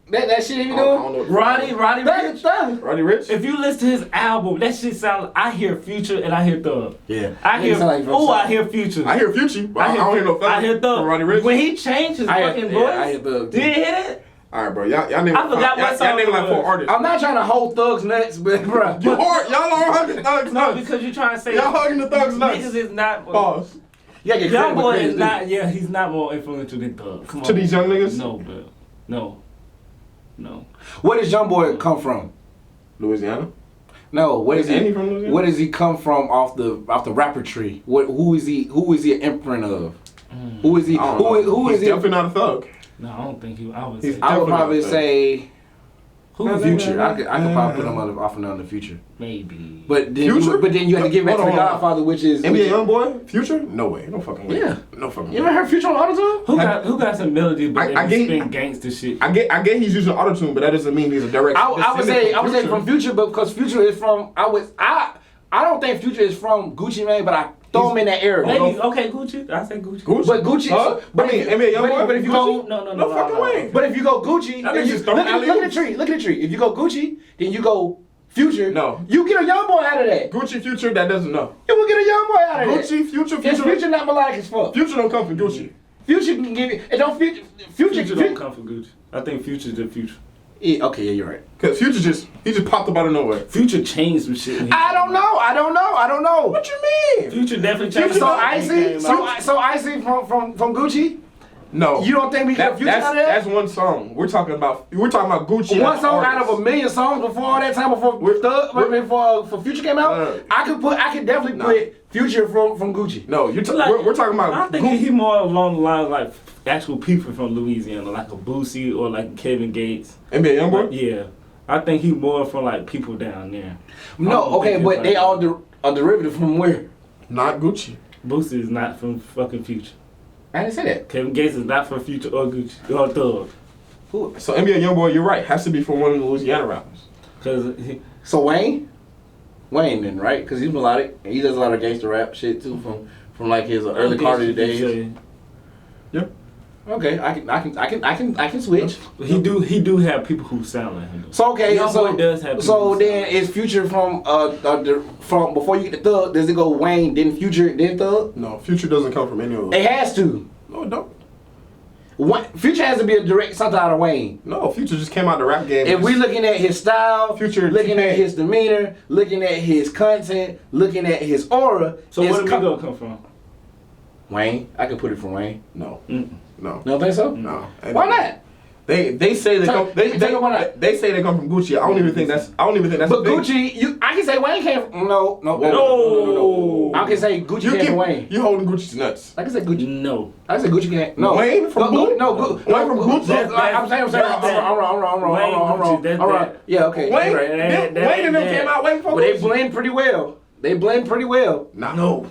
That shit he be I don't doing? know. Roddy That Rich. is Thug. Roddy Rich? If you listen to his album, that shit sound. I hear Future and I hear Thug. Yeah. I hear. Sound like Oh, I hear Future. I hear Future, but I don't hear no Thug. I hear Thug. From Roddy Rich. When he changed his fucking voice, I hear Thug. did you hear that? All right, bro. Y'all name. I forgot what song Y'all name it like 4 was. artists. I'm not trying to hold Thug's nuts, but bro. Y'all are hugging Thug's No, nuts. because you're trying to say Y'all hugging the Thug's nuts. niggas is not. Pause. You gotta get Young credit where boy credit's is due. not. Yeah, he's not more influential than Thug. Come on. To these young niggas? No, bro. No. Where does Young Boy come from? Louisiana. No, where Is does Andy he? from Louisiana? Where does he come from off the rapper tree? Who is he? Who is he an imprint of? Who is he? I don't know. Who is He's he? definitely not a thug. No, I don't think he. I would He's say. I would definitely probably not a say Who Future. I could probably put him off and on the Future. Maybe. But then Future? you have to get back to the Hold on. Godfather, which is NBA YoungBoy? Future? No way. No fucking way. Yeah. No fucking way. You ever heard Future on Autotune? Who got some melody, but I they get- spin gangster shit. I get he's using autotune, but that doesn't mean he's a direct. I would say descendant from Future, but because Future is from I don't think Future is from Gucci Mane, but I throw him in that era. Maybe okay, Gucci. I say Gucci. Gucci. But Gucci, Huh? but I mean, if, NBA YoungBoy. but if you go, No, fucking way. but if you go Gucci, That then nigga you, just look, throwing at, look at the tree. Look at the tree. If you go Gucci, then you go Future. No. You get a Young Boy out of that. Future, that doesn't know. You will get a Young Boy out of that. Gucci, Future, Is Future not melodic as fuck? Future don't come from Gucci. Future can give you. It don't Future don't come from Gucci. I think Future's the future. Yeah, okay, yeah, you're right. Cause Future he just popped up out of nowhere. Future changed some shit. I don't know. What you mean? Future definitely changed. So some shit when he Icy, came out. so Icy from Gucci. No. You don't think we got Future out of that? That's one song. We're talking about Gucci. One as song artist. out of a million songs before all that time before before Future came out. I could definitely put Future from Gucci. No, we're talking about. I'm thinking he more along the lines like actual people from Louisiana, like a Boosie or like Kevin Gates. NBA YoungBoy. Yeah, I think he more from like people down there. No, okay, but they all a derivative from where? Not Gucci. Boosie is not from fucking Future. I didn't say that. Kevin Gates is not from Future or Gucci or Thug. Who? So NBA YoungBoy, you're right. Has to be from one of the Louisiana rappers. So Wayne then, right? Because he's melodic and he does a lot of gangster rap shit too from like his early Carter days. Yep. Okay, I can switch. He do have people who sound like him. So okay, YoungBoy does have people so who then is Future from before you get the Thug? Does it go Wayne then Future then Thug? No, Future doesn't come from any of those. It has to. No, it don't. Future has to be a direct something out of Wayne. No, Future just came out the rap game. If we looking at his style, Future, looking at his demeanor, looking at his content, looking at his aura. So where did Migos come from? Wayne. I can put it from Wayne. No. Mm. No. You don't think so? No. Why not? They say they come. Why not? They say they come from Gucci. I don't even think that's. But a thing. Gucci, I can say Wayne came from. No. I can say Gucci came from Wayne. You holding Gucci's nuts. I can say Gucci. No. I can say Gucci came. No. Wayne from Gucci. Wayne from Gucci. I'm wrong. I'm wrong. Yeah, okay. Wayne and them came out way before. But they blend pretty well. No.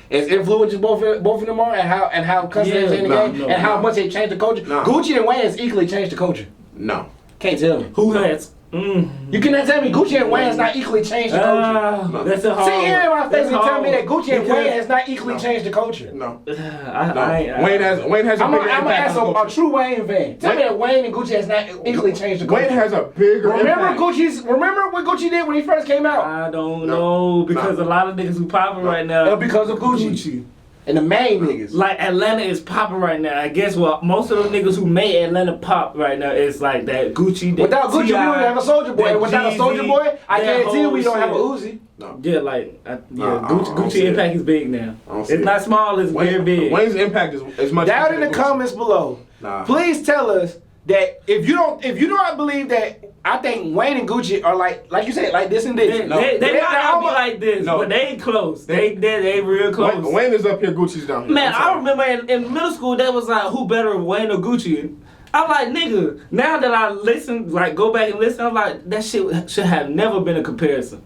As influential both of them are, and how constant in the game, and how much they changed the culture. No. Gucci and Wayne has equally changed the culture. No. Can't tell me. Who has? You cannot tell me Gucci and Wayne has not equally changed the culture. No. That's a hard. Sit here in my face and tell me that Gucci and Because- Wayne has not equally changed the culture. No. Wayne Wayne has a bigger I'm gonna impact ask on a culture. true Wayne fan. Tell me that Wayne and Gucci has not equally changed the culture. Wayne has a bigger Remember impact. Remember what Gucci did when he first came out? I don't know because a lot of niggas who popping right now Because of Gucci. And the main niggas. Like Atlanta is popping right now. I guess what most of the niggas who made Atlanta pop right now is like that Gucci. That Without Gucci, we T.I., don't have a Soldier Boy. And without a Soldier Boy, I that guarantee you we whole don't have a shit. Uzi. No. Yeah, like I Gucci don't see impact is big now. I don't see It's it. not small. It's very big. Wayne's impact is much. Down bigger in the than Gucci. comments below, Nah. please tell us that if you do not believe that, I think Wayne and Gucci are like you said, like this and this. They might not be almost- like this, No. but they close. They real close. Wayne is up here. Gucci's down here. Man, I'm I sorry. remember in middle school, that was like, who better, Wayne or Gucci? I'm like, nigga, now that I listen, like, go back and listen, I'm like, that shit should have never been a comparison.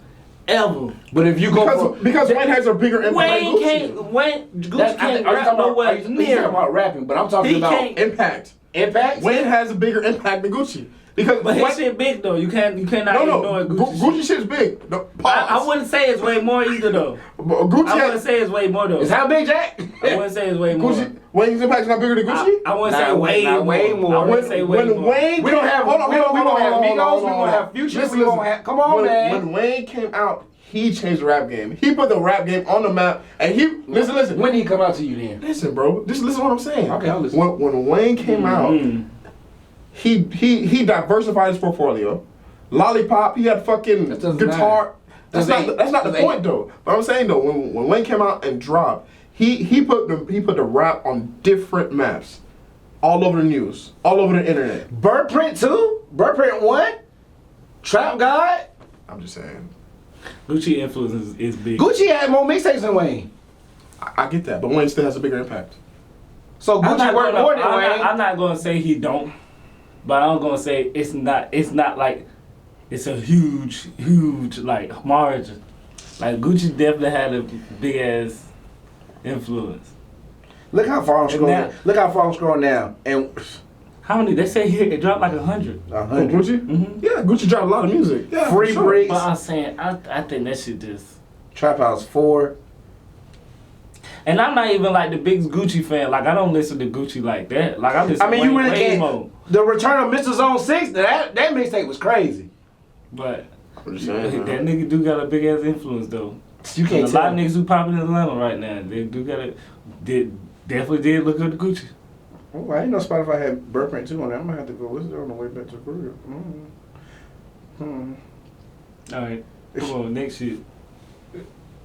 Ever. But if you go because Wayne has a bigger impact Wayne than Gucci. Gucci can't rap nowhere you near. talking about rapping, but I'm talking He about can't- Impact. impact. Wayne has a bigger impact than Gucci. Because But his Wayne- shit big though. You cannot ignore Gucci. Gucci shit's big. No, I pause. wouldn't say it's way more either though. Gucci I wouldn't has say it's way more though. Is how big, Jack? I wouldn't say it's way more. Wayne's impact is not bigger than Gucci. I wouldn't Nah, say way not more. way more. I wouldn't say way when more. Wayne We don't have. hold on, we don't have Migos. We don't have Future. Listen, We don't have. Come on, when, man. When Wayne came out, he changed the rap game. He put the rap game on the map, and he listen. When did he come out to you then? Listen, bro. Just listen to what I'm saying. Okay, I'll listen. When Wayne came out, he diversified his portfolio. Lollipop, he had fucking That doesn't guitar. matter. That's not the point though. But I'm saying though, when Wayne came out and dropped, he put the rap on different maps, all over the news, all over the internet. Birdprint 2? Birdprint 1? Trap God? I'm just saying. Gucci influence is big. Gucci had more mixtapes than Wayne. I get that, but Wayne still has a bigger impact. So Gucci worked more than Wayne. I'm not gonna say he don't, but I'm gonna say it's not like it's a huge like margin. Like Gucci definitely had a big ass influence. Look how far I'm scrolling. Look how far I'm scrolling now. And How many? They say it dropped like 100. 100. Gucci? Mm-hmm. Yeah, Gucci dropped a lot of music. Yeah, Free for sure. Bricks. But I'm saying I think that shit just. Trap House 4. And I'm not even like the biggest Gucci fan. Like I don't listen to Gucci like that. Like I listen. I mean, to you really way can't. more. The Return of Mr. Zone 6, that mixtape was crazy. But I'm just that saying, man. nigga do got a big ass influence though. You And can't a lot tell of me. niggas who popping in Atlanta right now, they do got a definitely did look good to Gucci. Oh, I didn't know Spotify had Birdprint 2 on there. I'm going to have to go listen to it on the way back to the crib. All right, come on, next shit.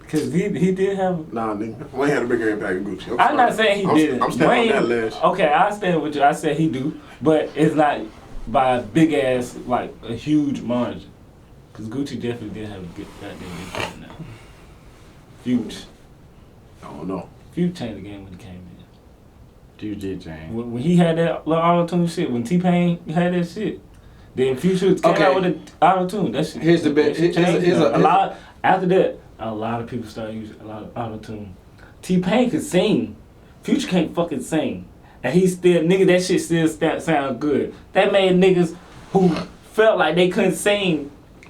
Cause he did have. Nah, nigga. Wayne had a bigger impact than Gucci. I'm not saying he didn't. I'm standing on that list. Okay, I stand with you. I said he do, but it's not by a big ass like a huge margin. Cause Gucci definitely did have a good goddamn impact now. Huge. I don't know. Future changed the game when he came in. You did, James. When he had that little auto-tune shit, when T-Pain had that shit, then Future came out with the auto-tune. That shit. Here's the bit. A lot. After that, a lot of people started using a lot of auto-tune. T-Pain could sing. Future can't fucking sing. And he still, nigga, that shit still sound good. That made niggas who felt like they couldn't sing,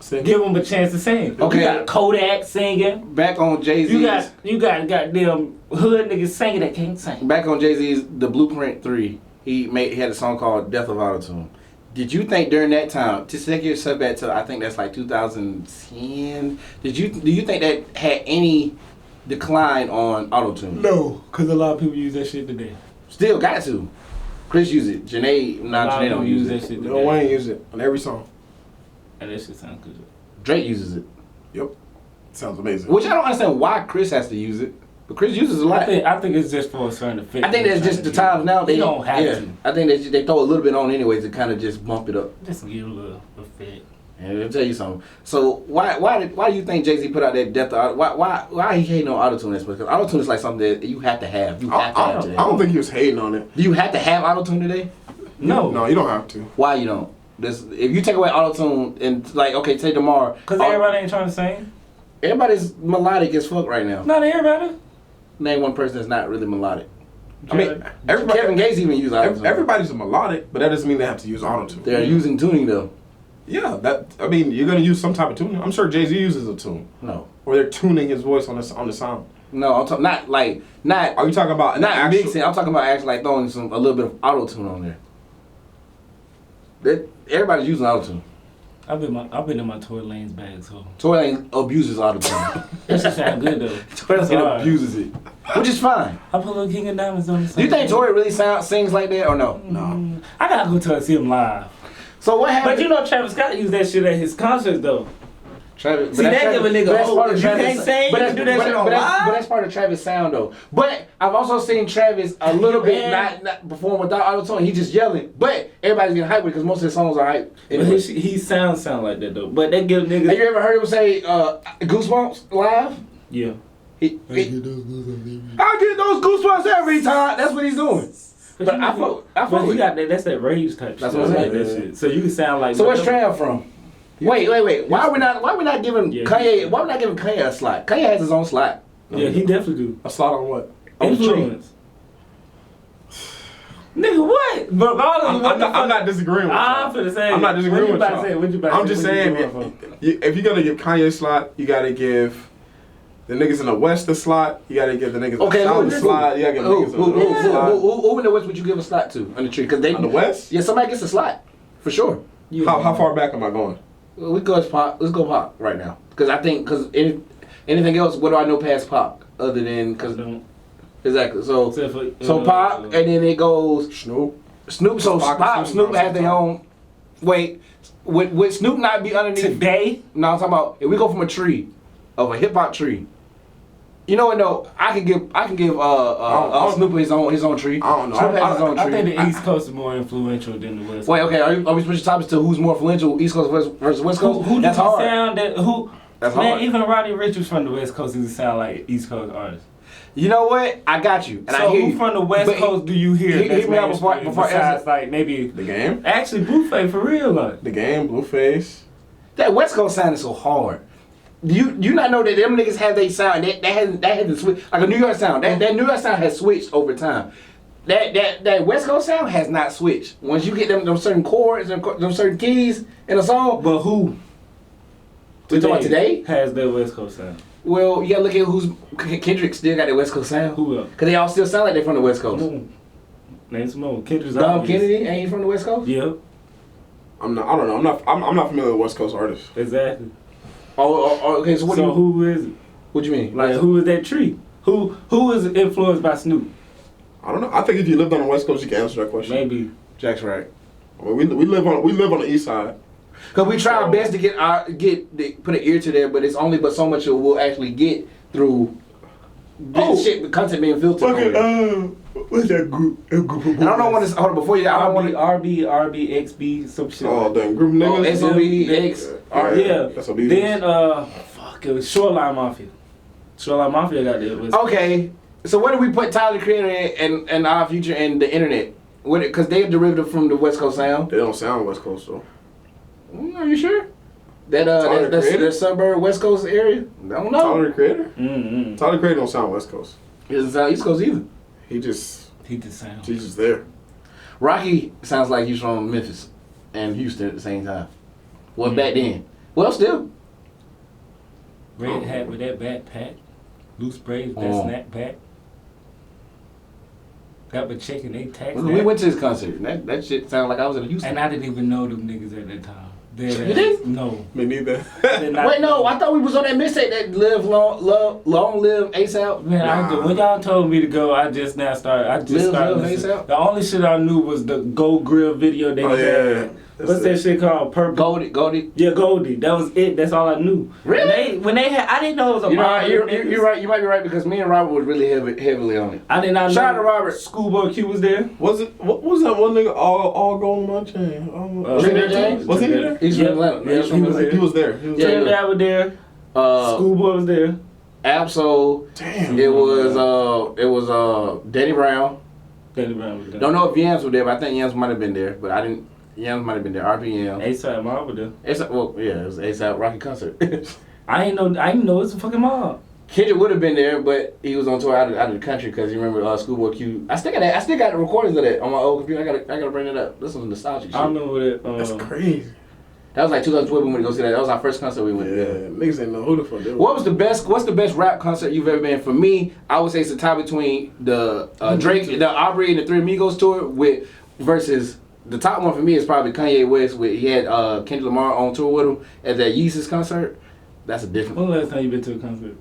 give them a chance to sing. Okay. You got Kodak singing. Back on Jay-Z's. You got goddamn hood niggas singing that can't sing. Back on Jay-Z's The Blueprint 3, he had a song called Death of Autotune. Did you think during that time, to take yourself back to, I think that's like 2010, do you think that had any decline on autotune? No, because a lot of people use that shit today. Still got to. Chris use it. Janae don't use that it. shit today. Lil Wayne use it on every song. And that shit sounds good. Drake uses it. Yep. Sounds amazing. Which I don't understand why Chris has to use it. But Chris uses a lot. I think it's just for a certain effect. I think that's just the times now. They don't have to. I think they throw a little bit on anyways to kind of just bump it up. Just give a little effect. And I'll tell you something. So why do you think Jay-Z put out that Death of why he hating on autotune this? Because autotune is like something that you have to have. You have to have today. I don't think he was hating on it. Do you have to have autotune today? No, you don't have to. Why you don't? If you take away autotune and like, okay, say tomorrow. Because everybody ain't trying to sing. Everybody's melodic as fuck right now. Not everybody. Name one person that's not really melodic. I mean, Kevin Gates even use autotune. Everybody's a melodic, but that doesn't mean they have to use autotune. They're using tuning though. Yeah, you're gonna use some type of tuning. I'm sure Jay-Z uses a tune. No. Or they're tuning his voice on the sound. No, I'm talking not. Are you talking about not mixing? I'm talking about actually like throwing a little bit of autotune on there. Everybody's using autotune. I've been in my Tory Lane's bag, so. Tory Lane abuses autotune. That shit sound good though. Tory Lane abuses it, which is fine. I put Little King of Diamonds on the song. Do you think Tory really sings like that or no? No. I gotta go see him live. So what happened? But you know Travis Scott used that shit at his concerts though. Travis, see, that give a nigga hope. You can't say you can do that shit on live. But that's part of Travis' sound though. But I've also seen Travis a little bit not perform without autotune. He's just yelling. But everybody's getting hyped because most of his songs are hype. Anyway. But he sound like that though. But that give niggas. Have you ever heard him say Goosebumps live? Yeah. I get those goosebumps every time. That's what he's doing. But I fuck with that. That's that rage type. That's what I'm saying. That shit. So you can sound like. So where's Trav from? Wait. Why we not giving Kanye? Why we not giving Kanye a slot? Kanye has his own slot. Yeah, he definitely do. A slot on what? Influence. Nigga, what? But I'm not disagreeing with you. I'm finna say. I'm not disagreeing with you. I'm just saying, if you're gonna give Kanye a slot, you gotta give the niggas in the West a slot. You gotta give the niggas in the South a slot. You gotta give niggas a slot. Who in the West would you give a slot to on the tree? Cause on the West? Yeah, somebody gets a slot for sure. How far back am I going? We go as Pop. Let's go Pop right now. Because I think, anything else, what do I know past Pop? Other than, because, exactly. So Pop, and then it goes Snoop. So Pop, Snoop has their own. Wait, would Snoop not be underneath? Today? No, I'm talking about, if we go from a tree, of a hip hop tree. You know what? No, I can give Snoop his own tree. I don't know. Snoop has his own tree. I think the East Coast is more influential than the West Coast. Wait, okay. Are we switching topics to who's more influential, East Coast versus West Coast? Who That's hard. That's hard. Even Roddy Ricch was from the West Coast. He sound like East Coast artist. You know what? I got you. And so I hear who from the West Coast do you hear? Hear me out before besides like maybe The Game. Actually, Blueface for real, like The Game, Blueface. That West Coast sound is so hard. Do you not know that them niggas have their sound? That hasn't switched like a New York sound. That New York sound has switched over time. That West Coast sound has not switched. Once you get them certain chords and them certain keys in a song. But who? We talking about today? Has that West Coast sound? Well, you gotta look at who's Kendrick still got that West Coast sound. Who else? Cause they all still sound like they from the West Coast. Name some more. Kendrick's Dom Kennedy ain't he from the West Coast? Yeah. I don't know. I'm not familiar with West Coast artists. Exactly. Oh, okay. So who is it? What you mean? Like who is that tree? Who is influenced by Snoop? I don't know. I think if you lived on the West Coast, you can answer that question. Maybe. Jack's right. I mean, we live on the East Side. Cause we try our best to put an ear to there, but it's only but so much we'll actually get through shit content being filtered. What's that group? And I don't want to hold on before you. I don't want to RBXB some shit. Oh, damn group niggas. SOBX. Yeah. Then it was Shoreline Mafia. Shoreline Mafia got there. Okay, so where do we put Tyler the Creator and Our Future and the internet? Because they're derivative from the West Coast sound. They don't sound West Coast though. Are you sure? That's suburb West Coast area? I don't know. Tyler the Creator? Mm-hmm. Tyler the Creator don't sound West Coast. He doesn't sound East Coast either. He just He just sounds. She's just there. Rocky sounds like he's from Memphis and Houston at the same time. Well, back then. Well, still. Red hat with that backpack. Loose braids with that snapback. Got my check and they taxed We went to his concert. That shit sounded like I was in Houston. And I didn't even know them niggas at that time. You didn't? No. Me neither. Wait, no, I thought we was on that mixtape that long live ASAP. Man, when y'all told me to go, I just now started. I just started listening. The only shit I knew was the Gold Grill video they had. What's that shit called? Purple. Goldie. Yeah, Goldie. That was it. That's all I knew. Really? When they had, I didn't know it was a. You're right. You might be right because me and Robert was really heavily on it. I did not know. Shout out to Robert. Schoolboy Q was there. What was that one nigga all gold on my chain? Trinidad James? Was he there? He's from Atlanta. Yeah, He was there. Trinidad was there. Schoolboy was there. Absol. Damn. It was Danny Brown. Danny Brown was there. Don't know if Yams was there, but I think Yams might have been there. But I didn't. Yams might have been there. RPM. ASAP Mob was there. It was ASAP Rocky concert. I didn't know it's a fucking mob. Kendrick would have been there, but he was on tour out of the country because you remember Schoolboy Q. I still got the recordings of that on my old computer. I gotta bring it up. This was nostalgic shit. I remember that. That's crazy. That was like 2012 we went to go see that. That was our first concert we went to. Yeah, niggas didn't know who the fuck they were. What's the best rap concert you've ever been? For me, I would say it's a tie between the Drake, the Aubrey and the Three Amigos tour versus the top one for me is probably Kanye West. He had Kendrick Lamar on tour with him at that Yeezus concert. That's a different. When the last time you been to a concert?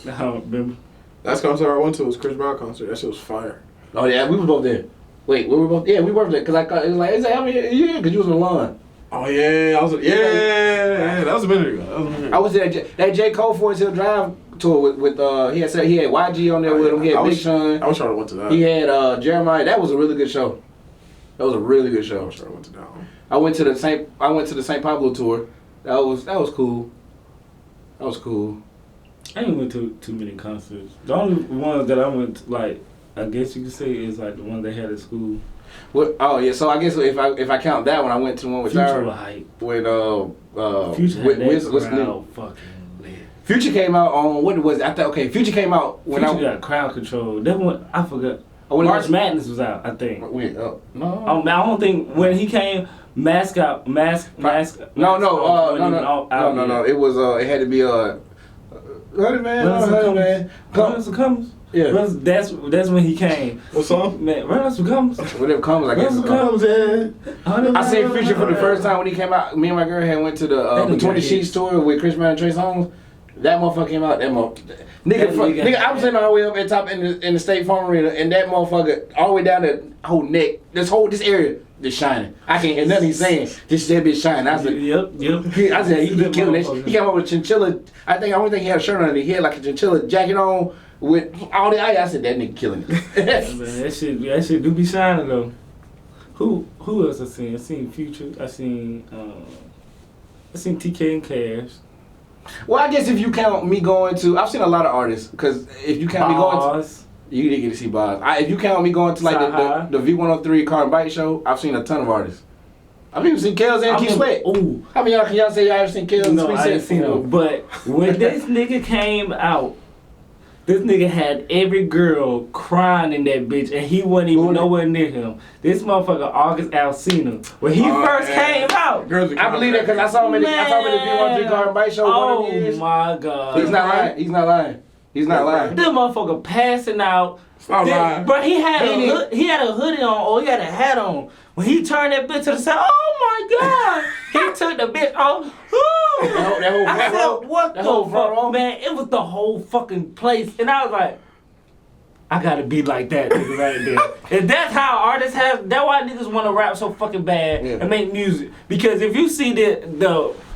I don't remember. Last concert I went to was Chris Brown concert. That shit was fire. Oh yeah, we was both there. Wait, we were both? Yeah, we were there because it was like, how many? Yeah, because you was in the line. Oh yeah, that was a minute ago. I was at that J. Cole Forest Hill Drive tour with he had YG on there with him. He had Big Sean. I was trying to went to that. He had Jeremiah. That was a really good show. That was a really good show. I was trying to went to that one. I went to the St. Pablo tour. That was cool. That was cool. I ain't went to too many concerts. The only ones that I went to, like, I guess you could say is like the ones they had at school. What? Oh yeah. So I guess if I count that one, I went to one with Future Tyra. was hype. With Future had that crowd fucking lit. Future came out on what was it? I thought okay. Future came out when Future got crowd control. That one I forgot. when March Madness was out, I think. Wait, no. I don't think when he came. Mask. No. It was it had to be Honey Man. Runners Comes. Yeah. That's when he came. What song? Man, Runners Comes. Whatever comes, I guess. Comes in. I seen Future for the first time when he came out. Me and my girl had went to the 20 Sheets tour with Chris Brown and Trey Songz. That motherfucker came out. Nigga, I was sitting all the way up at top in the State Farm Arena, and that motherfucker all the way down the whole neck, this area, just shining. I can't hear nothing he's saying. Just that bitch shining. I said, Yep. I said he killed it. He came up with a chinchilla. I don't think he had a shirt on. He had like a chinchilla jacket on with all the ice. I said that nigga killing it. Man, that shit do be shining though. Who else I seen? I seen Future. I seen TK and Cash. Well, I guess if you count me going to, I've seen a lot of artists. Because if you count me going to, you didn't get to see Boz. If you count me going to like the V103 Car and Bike show, I've seen a ton of artists. I've even seen Kels and Keith Sweat. Ooh. How many y'all can y'all say y'all ever seen Kels and No, I ain't seen them. But when this nigga came out, this nigga had every girl crying in that bitch, and he wasn't even nowhere near him. This motherfucker August Alsina, when he first came out. I believe that because I saw him in the V103 Car and Bike show. Oh my God. He's not lying. He's not lying. This motherfucker passing out. Stop lying. But he had a hoodie on, or he had a hat on. When he turned that bitch to the side, oh my God! He took the bitch off. I said, what the fuck, man? It was the whole fucking place. And I was like, I gotta be like that nigga right there. And that's how artists have, that's why niggas wanna rap so fucking bad and make music. Because if you see the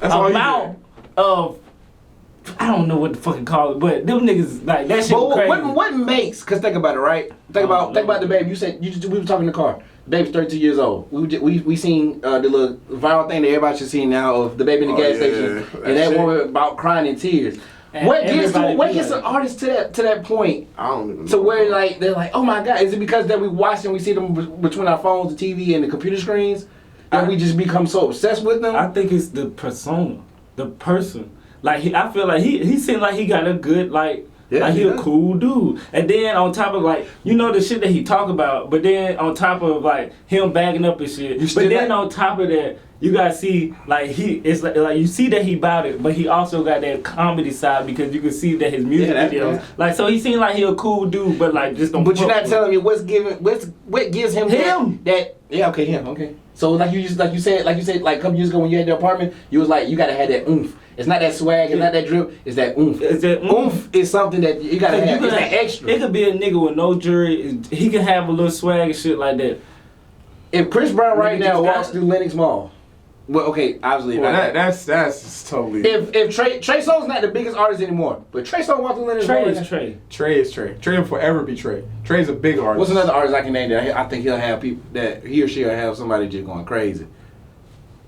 amount of, I don't know what to fucking call it, but them niggas, like, that shit crazy. What makes, because think about it, right? Think about the baby. You said, we were talking in the car. Baby's 32 years old. We seen the little viral thing that everybody should see now of the baby in the gas station and that woman about crying in tears. And what gets an artist to that point? I don't even know. To where like they're like, oh my God, is it because that we watch and we see them between our phones, the TV, and the computer screens that we just become so obsessed with them? I think it's the persona, the person. Like I feel like he seemed like he got a good like Yeah, like he he a does. cool dude. And then on top of like, you know the shit that he talk about, but then on top of like him backing up and shit. You still But then like- on top of that, you gotta see like it's like you see that he bout it, but he also got that comedy side because you can see that his music that's videos. bad. Like so he seemed like he a cool dude, but like just don't But you're fuck not with telling me what gives him Him. that yeah, okay, him, okay. So like you said like a couple years ago when you had the apartment, you was like you gotta have that oomph. It's not that swag, it's not that drip, it's that oomph. It's that oomph is something that you gotta Cause have. you It's could that have- extra. It could be a nigga with no jury. He can have a little swag and shit like that. If Chris Brown right Nigga now just got walks it. through Lennox Mall, well, okay, obviously Well, not. that's just totally. If Trey Songz not the biggest artist anymore, but Trey Songz walks through Lennox Mall. Trey right now- is Trey. Trey is Trey. Trey will forever be Trey. Trey's a big artist. What's another artist I can name that I think he'll have people that he or she will have somebody just going crazy.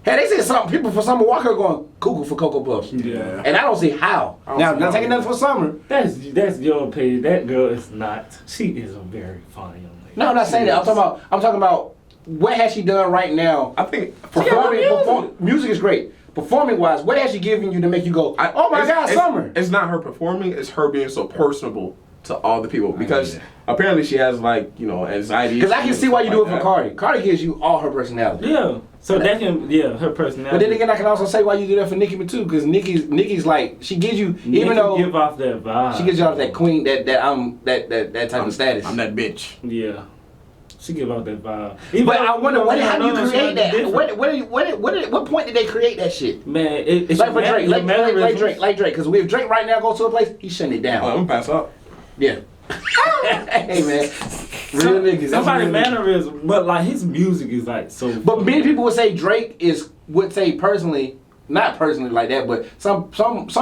Hey, they said something. People for Summer Walker going cuckoo for Cocoa Puffs. Yeah. And I don't see how. I don't Now, see not how taking either. nothing for Summer. That's your opinion. That girl is not. She is a very fine young lady. No, I'm not saying that. I'm talking about what has she done right now? I think Music is great. Performing wise, what has she given you to make you go, oh my God, Summer? It's not her performing. It's her being so personable to all the people because apparently she has like anxiety. Because I can see why you do it for that. Cardi. Cardi gives you all her personality. Yeah. So that can her personality. But then again, I can also say why you do that for Nicki too, because Nicki's like she gives you Nicki even though give off that vibe. she gives you off that queen that type of status. I'm that bitch. Yeah. She give off that vibe. But I wonder how do you create that? Different. What point did they create that shit? Man, it's Like for your Drake, man- your mannerisms. like Drake, because if Drake right now goes to a place, he's shutting it down. I'm gonna pass up. Yeah. Hey man, real niggas. that's Somebody real niggas. mannerism, but like his music is like so. But many people would say Drake would say personally, not personally like that, but some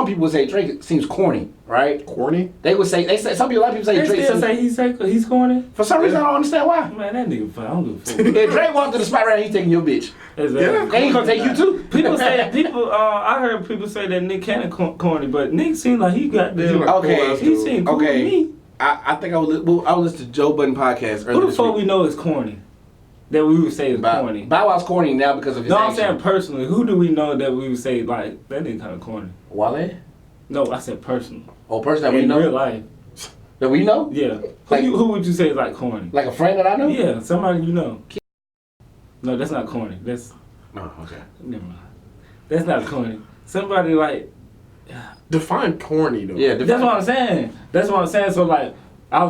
people would say Drake seems corny, right? Corny. They say a lot of people say They Drake still seems, say he's corny. for some reason I don't understand why. Man, that nigga fine. I don't give a fuck. If Drake walked to the spot right now, he's taking your bitch. Exactly. And he gonna take you too. People say I heard people say that Nick Cannon corny, but Nick seemed like he got He them. like- Okay, cool ass He dude. seemed cool Okay. to me. I think I was listening to Joe Budden podcast earlier Who the this fuck week. we know is corny? That we would say is corny. Bow Wow's corny now because of his No, I'm action. saying personally. Who do we know that we would say like that nigga kind of corny? Wale? No, I said personal. Oh, person that we In know? real life. That we know? Yeah. Like- who would you say is like corny? Like a friend that I know? Yeah, somebody you know. No, that's not corny. That's Oh, okay. never mind. That's not corny. Somebody like Define corny though. Yeah, that's what I'm saying. That's what I'm saying. So like,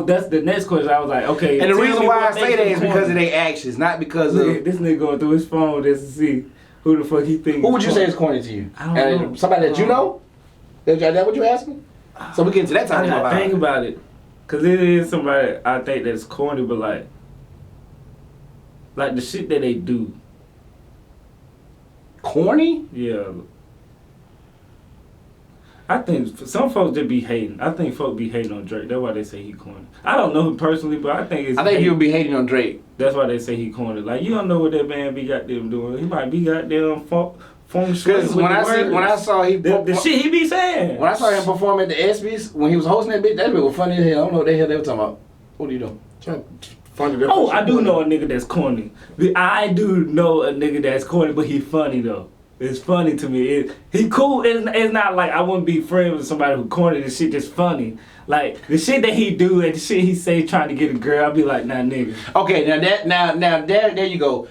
that's the next question. I was like, okay. And the tell reason me why I what say makes that him is because corny. of their actions, not because Look of... at this nigga going through his phone just to see who the fuck he thinks. Who would you say is corny to you? I don't know. Somebody that you know? Is that what you're asking? So we get into that I time. gotta think about it, cause it is somebody I think that's corny, but like the shit that they do. Corny? Yeah. I think some folks just be hating. I think folks be hating on Drake. That's why they say he corny. I don't know him personally, but I think it's. I think hate. people be hating on Drake. That's why they say he corny. Like you don't know what that man be goddamn doing. He might be goddamn feng shui. Because when I saw the shit he be saying. when I saw him perform at the ESPYs, when he was hosting that bitch was funny as hell. I don't know what the hell they were talking about. What are you doing? Find it Oh, I do know a nigga that's corny. I do know a nigga that's corny, but he funny though. It's funny to me. He cool. It's not like I wouldn't be friends with somebody who corny. The shit just funny. Like the shit that he do and the shit he say trying to get a girl, I'll be like, nah, nigga. Okay, now there you go.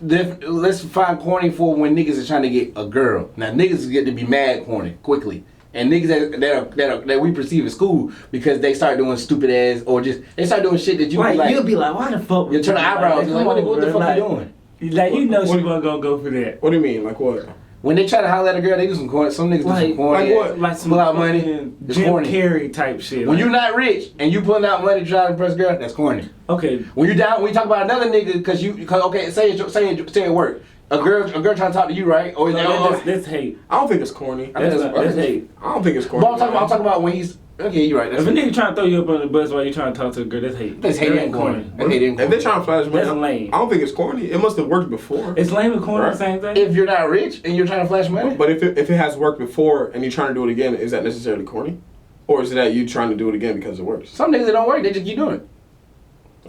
Let's find corny for when niggas are trying to get a girl. Now niggas get to be mad corny quickly. And niggas that we perceive as cool because they start doing stupid ass or just they start doing shit that you be like you'll be like, why the fuck? you turn the eyebrows and like, what the fuck you doing? Like you know she What- wasn't gonna go for that. What do you mean? Like what? When they try to holler at a girl, they do some corny. Some niggas do some corny. like what? Like some pull out money. fucking It's Jim corny. Carrey type shit. When like, you're not rich and you pulling out money to try to impress a girl, that's corny. okay, When you talk about another nigga because okay, say it work. A girl trying to talk to you, right? Or that's hate. I don't think it's corny. That's hate. I don't think it's corny. But I'm talking about when he's okay. You're right. If a nigga trying to throw you up on the bus while you trying to talk to a girl, that's hate. That's hate That and corny. That's hate and If corny. they're trying to flash money, That's lame. I don't think it's corny. It must have worked before. It's lame and corny Right. the same thing. If you're not rich and you're trying to flash money, But if it has worked before and you're trying to do it again, is that necessarily corny? Or is it that you trying to do it again because it works? some niggas that don't work, they just keep doing it.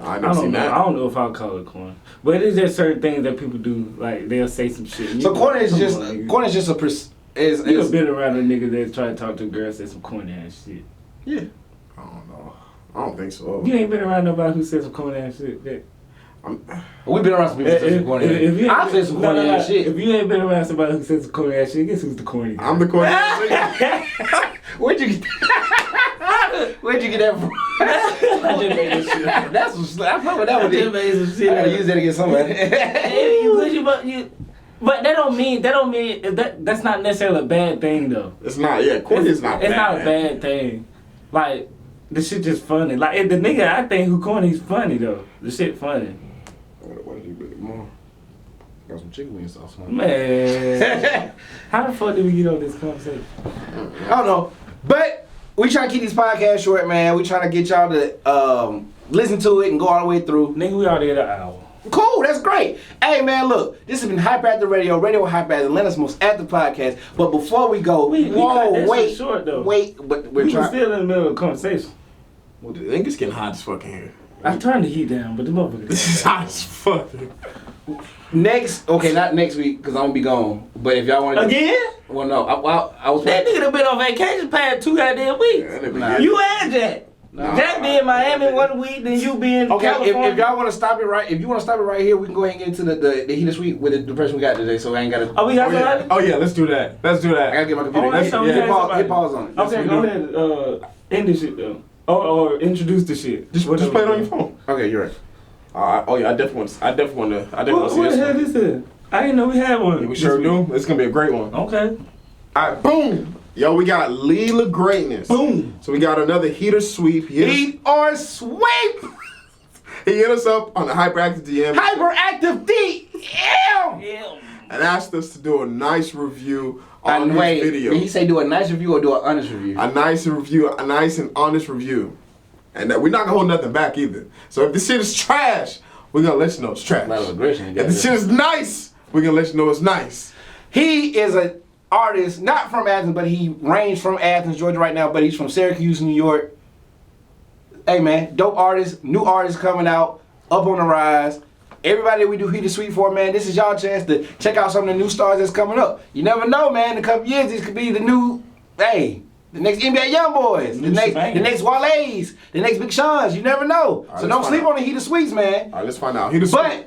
I I never don't seen know. that. I don't know if I'll call it corny, but it is just certain things that people do. Like they'll say some shit. and So you corny go, is "Come just on, nigga." corny is just a You have been around a nigga that try to talk to a girl, say some corny ass shit. yeah. I don't know. I don't think so. You ain't been around nobody who said some corny ass shit. That, We've been around some people who said some corny ass shit. I said some corny ass shit. If you ain't been around somebody who said some corny ass shit, guess who's the corny guy? I'm the corny ass nigga. Where'd you get that from? I just made this shit. That's some, I fuck with that one. just made some shit. I gotta use that against somebody. But that don't mean that's not necessarily a bad thing though. It's not. Yeah, corny is not. It's bad, not a man. bad thing. Like the shit just funny. Like if the nigga I think who corny's funny though. The shit funny. What did you put more? Got some chicken wing sauce, man. Man, how the fuck did we get on this conversation? I don't know, but we trying to keep these podcasts short, man. We trying to get y'all to listen to it and go all the way through. Nigga, we already at an hour. Cool, that's great. Hey, man, look, this has been HyperActive Radio with HyperActive, Atlanta's most active podcast. But before we go, We cut that shit short, though. wait, but we're We trying. still in the middle of a conversation. Well, I think it's getting hot as fucking here. I turned the heat down, but the motherfucker. This is hot as fuck. Not next week, because I'm gonna be gone. But if y'all want to Again? well, no, I was. That nigga done been on vacation past 2 goddamn weeks. Yeah, that Nah. nigga- You and Jack. Nah. Jack be in Miami 1 week, then you be in Okay, California. if y'all want to stop it right, if you want to stop it right here, we can go ahead and get into the heat of sweet with the person we got today. So I ain't gotta. Oh, we got Oh yeah. somebody? Oh yeah. Let's do that. Let's do I that. gotta get my computer. Oh, that's so we hit, got pause, somebody. hit pause on it. Okay, go ahead. End this shit though. Or introduce the shit. Just play it on your phone. Okay, you're right. Oh yeah. I definitely want to What see the this hell one. this is? I didn't know we had one. Yeah, we sure do. It's gonna be a great one. Okay. Alright, boom! Yo, we got Leela Greatness. Boom. So we got another heater sweep. Heat or sweep. He hit us up on the HyperActive DM HyperActive DM. Yeah. and asked us to do a nice review on And his wait, video. did he say do a nice review or do an honest review? A nice and honest review. And that we're not gonna hold nothing back either. So if this shit is trash, we're gonna let you know it's trash. A lot of aggression. If this shit is nice, we're gonna let you know it's nice. He is an artist, not from Athens, but he ranged from Athens, Georgia right now, but he's from Syracuse, New York. Hey man, dope artist, new artist coming out, up on the rise. Everybody that we do Heat is Sweet for, man, this is y'all chance to check out some of the new stars that's coming up. You never know, man, in a couple years, this could be the new, the next NBA Youngboys, the next Wale's, the next Big Sean's, you never know. All right, So don't let's sleep find on the Heat of Sweets, man. All right, let's find out. Heat is Sweet. But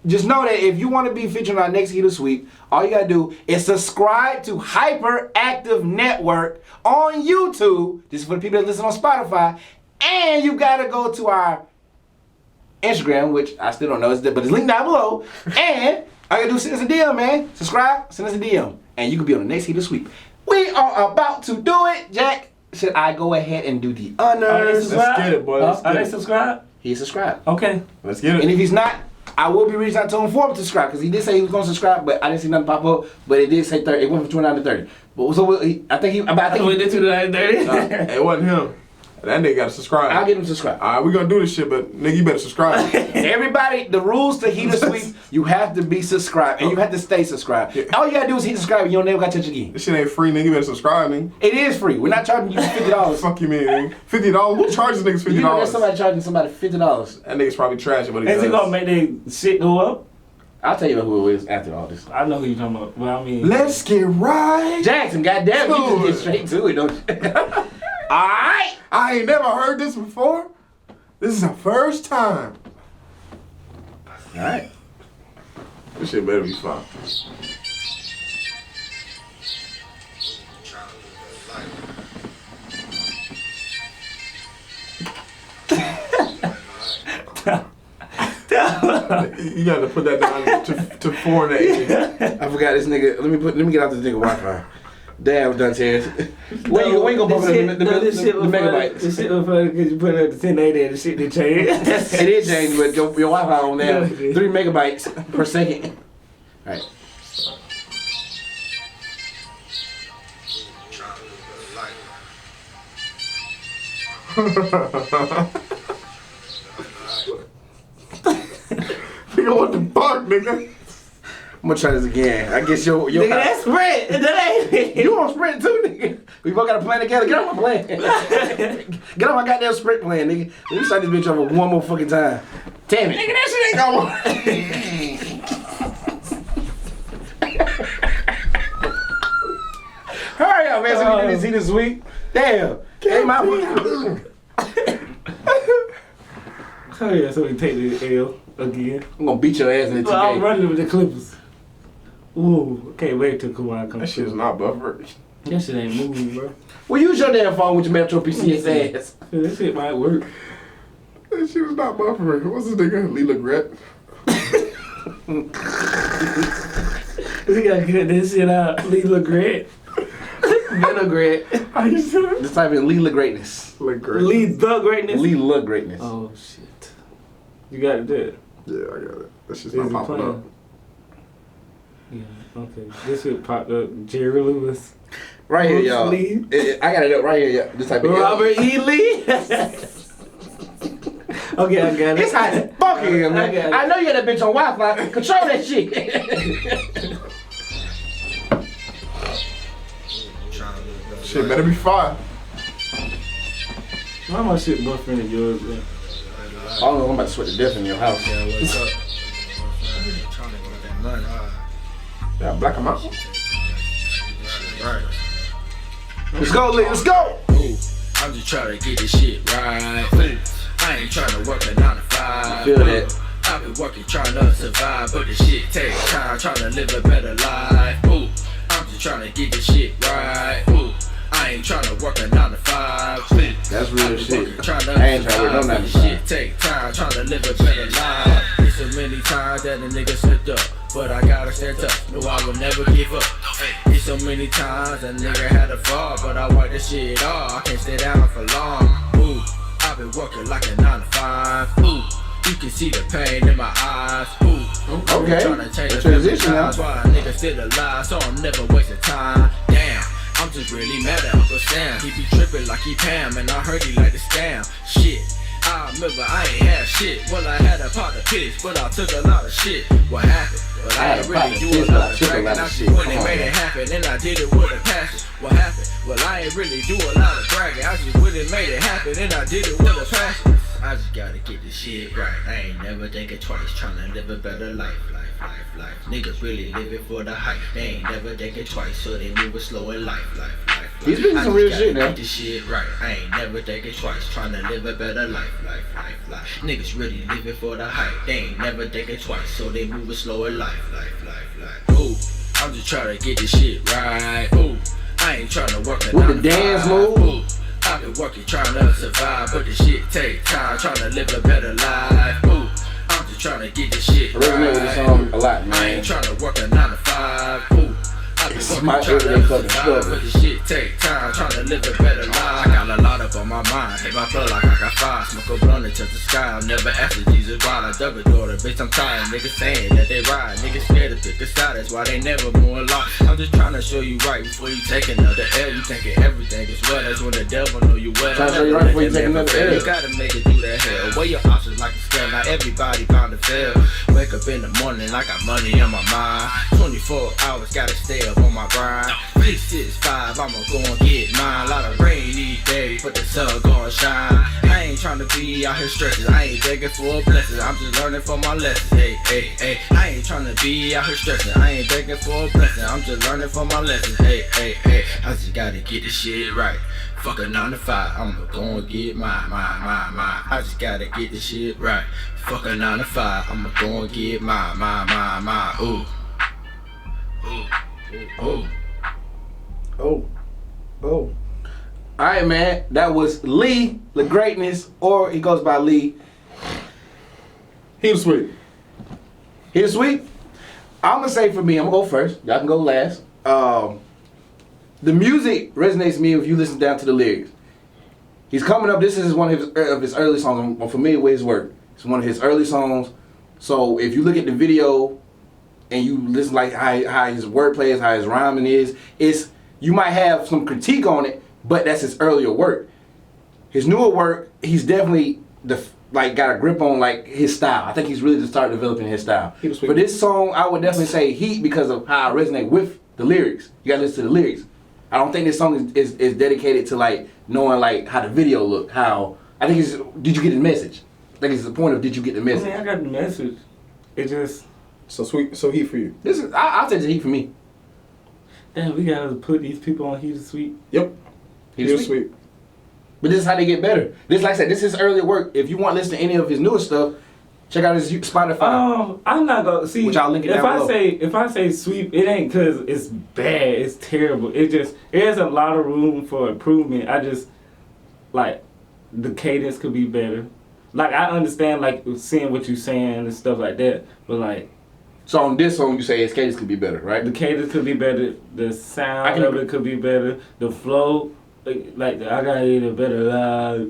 just know that if you want to be featured on our next Heat of Sweep, all you gotta do is subscribe to HyperActive Network on YouTube. This is for the people that listen on Spotify. And you gotta go to our Instagram, which I still don't know, but it's linked down below. And all you gotta do is send us a DM, man. Subscribe, send us a DM. And you can be on the next Heat of Sweep. We are about to do it, Jack. Should I go ahead and do the honors? Let's get it, boy. Let's Are get they it. subscribed? He's subscribed. Okay. Let's get And it. if he's not, I will be reaching out to him for him to subscribe because he did say he was going to subscribe, but I didn't see nothing pop up. But it did say 30. It went from 29 to 30. But so I think he. But I think We did 230. It wasn't him. That nigga gotta subscribe. I'll get him subscribed. All right, we gonna do this shit, but nigga, you better subscribe. Everybody, the rules to Heat of Sweep, you have to be subscribed and you have to stay subscribed. All you gotta do is hit subscribe and you don't never gotta touch it again. This shit ain't free, nigga. You better subscribe, nigga. It is free. We're not charging you $50. Fuck you, man. Nigga. $50? Who charges niggas $50? You know there's somebody charging somebody $50. That nigga's probably trash, but he Is it does. gonna make their shit go up? I'll tell you who it is after all this. I know who you're talking about. Well, I mean, Let's get right. Jackson, goddamn, you just get straight to it, don't you? Alright! I ain't never heard this before. This is our first time. Alright. This shit better be fun. You gotta put that down to 4 and 8. I forgot this nigga. Let me get out this nigga Wi-Fi. Damn, done Terrence. Where you gonna pump it the megabytes? This shit was funny because you put it up to 1080 and the shit didn't change. It is changed, but your Wi-Fi on there 3 megabytes per second. All right. Nigga, what the fuck, nigga? I'm gonna try this again. I guess your Nigga, that's Sprint. That ain't you on Sprint too, nigga. We both got a plan together. Get on my plan. Get on my goddamn Sprint plan, nigga. Let me start this bitch over one more fucking time. Damn it. Nigga, that shit ain't going. Hurry Damn, man, so you didn't see the sweep? Damn. Hey, my Oh yeah, so we take the L again. I'm gonna beat your ass in the Well, I'm 2K. running with the Clippers. Ooh, can't wait till Kawhi comes. That shit is not buffered. That shit ain't moving, bro. Well, use your damn phone with your Metro PCS ass. That shit might work. That shit was not buffering. What's this nigga? Lee LeGret? We gotta get this shit out. Lee LeGret. Vinaigrette. How you say it? This type of Lee Greatness. LeGret. Lee the greatness. Lee Greatness. Oh shit. You got it there. Yeah, I got it. That shit's Is not he popping playing? up. Yeah, okay. This shit popped up. Jerry Lewis. Right here, Bruce y'all. Lee. I got it up right here, y'all. This type of Robert E. Lee. Okay, I got it. It's hot as fuck in here, I man. got it. I know you got that bitch on Wi-Fi. Control that shit. Shit better be fire. Why my shit buffering at yours, man? I don't know. I'm about to sweat to death in your house. Yeah, what's up? Trying to get that money. Yeah, black him out. Right. Let's go, Lee. Let's go. Ooh, I'm just trying to get this shit right. Ooh, I ain't trying to work a 9 to 5. Feel that. I've been working trying to survive, but this shit takes time. Trying to live a better life. Ooh, I'm just trying to get this shit right. Ooh, I ain't trying to work a 9 to 5. That's real shit. I ain't trying to work no 9 to 5. Shit take time, trying to live a better life. There's so many times that a nigga slipped up, but I gotta stand tough. No, I will never give up. There's so many times a nigga had to fall, but I wipe this shit off. I can't stay down for long. Ooh, I've been working like a 9 to 5. Ooh, you can see the pain in my eyes. Ooh, Okay. I'm trying to change The the transition now. times why a nigga still alive, so I'm never wasting time. Damn. I'm just really mad at Uncle Sam. He be tripping like he Pam, and I heard he like to scam. Shit, I remember I ain't had shit. Well, I had a pot of piss, but I took a lot of shit. What happened? But I ain't really do a lot of bragging. I just when they made it happen, and I did it with a passion. What happened? Well, I ain't really do a lot of bragging. I just really made it happen, and I did it with a passion. I just gotta get this shit right. I ain't never thinking twice, trying to live a better life. Niggas really living for the hype. They ain't never thinking twice, so they moving slow in life. He's been some real shit now. Get this shit right. I ain't never thinking twice, trying to live a better life. Niggas really living for the hype. They ain't never thinking twice, so they moving slow in life. Ooh, I'm just trying to get this shit right. Ooh, I ain't trying to work a With 9 the to dance 5. move. Ooh, I've been working trying to survive, but this shit take time, trying to live a better life. Ooh, I'm just trying to get this shit I resonate with this right. song a lot, I man. ain't trying to work a 9 to 5. Ooh, I've been It's working my trying everyday to fucking survive, struggle. but this shit take time, trying to live a better life. I got a lot up on my mind, hit my blood like I got fire. Smoke a blunt into the sky, I'm never after Jesus while I double daughter. Bitch, I'm tired, niggas saying that they ride. Niggas scared to pick a side, that's why they never more alive. I'm just trying to show you right before you take another L. You thinking everything is well, that's when the devil know you well. Trying to show you right before you take another L. You gotta make it through that hell. Weigh your options like a scale, not everybody bound to fail. Wake up in the morning, I got money on my mind. 24 hours, gotta stay up on my grind. 3, 6, 5, I'ma go and get mine. Lot of rain these days, but the sun gon' shine. I ain't tryna be out here stressing, I ain't begging for a blessing. I'm just learning from my lessons. Hey. I ain't tryna be out here stressing, I ain't begging for a blessing. I'm just learning from my lessons. Hey. I just gotta get this shit right. Fuck a 9 to 5, I'ma go and get mine. I just gotta get this shit right. Fuck a 9 to 5, I'ma go and get mine. Ooh. Oh. Alright, man. That was Lee, the greatness, or he goes by Lee. He was sweet. He was sweet. I'm gonna say for me, I'm gonna go first. Y'all can go last. The music resonates with me if you listen down to the lyrics. He's coming up. This is one of his early songs. I'm familiar with his work. It's one of his early songs. So if you look at the video and you listen like how his wordplay is, how his rhyming is, you might have some critique on it, but that's his earlier work. His newer work, he's definitely got a grip on like his style. I think he's really just started developing his style. For this song, I would definitely say Heat because of how I resonate with the lyrics. You gotta listen to the lyrics. I don't think this song is dedicated to like knowing like how the video looked. How I think it's did you get the message? I think it's the point of did you get the message? I got the message. It just So sweet. So Heat for you. I'll take the Heat for me. Damn, we gotta put these people on Heater Suite. Yep. He's Sweet. But this is how they get better. This, like I said, this is earlier work. If you want to listen to any of his newer stuff, check out his Spotify. I'm not gonna see. Which I'll link it if down below. If I say sweep, it ain't cause it's bad. It's terrible. It just there's a lot of room for improvement. I just like the cadence could be better. Like I understand like seeing what you're saying and stuff like that, but like. So on this song, you say his cadence could be better, right? The cadence could be better. The sound of it could be better. The flow. Like I gotta eat a better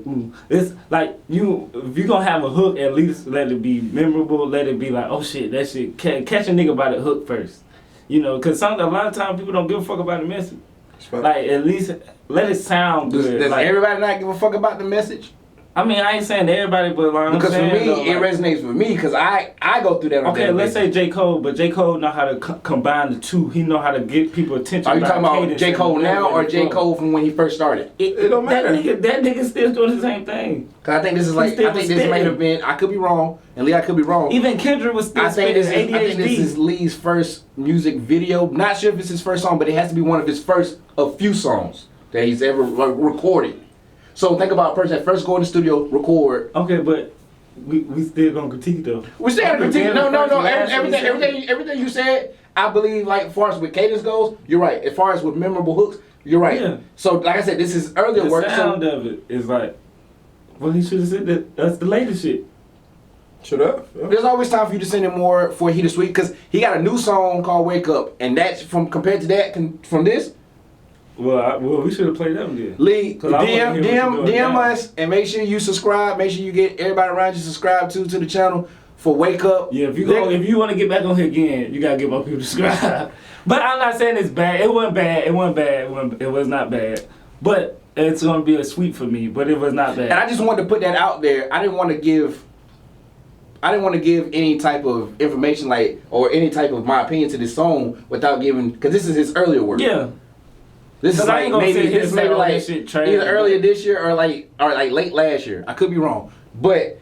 it's like if you gonna have a hook, at least let it be memorable. Let it be like, oh shit, that shit catch a nigga by the hook first, you know, cause a lot of times people don't give a fuck about the message. Like at least let it sound good. Does like, everybody not give a fuck about the message? I mean, I ain't saying everybody, but like Because I'm saying, for me, it resonates with me because I go through that on okay, let's say J. Cole, but J. Cole know how to combine the two. He know how to get people attention. Are you talking about J. Cole now or J. Cole from when he first started? It don't matter. That nigga still doing the same thing. Because I think this is like, I think this might have been, I could be wrong, and Lee, I could be wrong. Even Kendrick was still I think spitting ADHD. this is Lee's first music video. Not sure if it's his first song, but it has to be one of his first of few songs that he's ever recorded. So think about a person that first go in the studio, record. Okay, but we still gonna critique though. We still gotta critique. No. Everything you said, I believe. Like as far as with cadence goes, you're right. As far as with memorable hooks, you're right. Yeah. So like I said, this is earlier The work. sound of it is like, well, he should have said that's the latest shit. Should have. Yeah. There's always time for you to send him more for Heater Suite because he got a new song called Wake Up, and that's compared to that from this. Well, we should have played them then. Lee, DM now. us and make sure you subscribe. Make sure you get everybody around you subscribe to the channel for Wake Up. Yeah, if you want to get back on here again, you gotta get more people to subscribe. But I'm not saying it's bad. It wasn't bad. It was not bad. But it's gonna be a sweep for me. But it was not bad. And I just wanted to put that out there. I didn't want to give any type of information or any type of my opinion to this song without giving, because this is his earlier work. Yeah. This is like maybe either earlier this year or like late last year. I could be wrong, but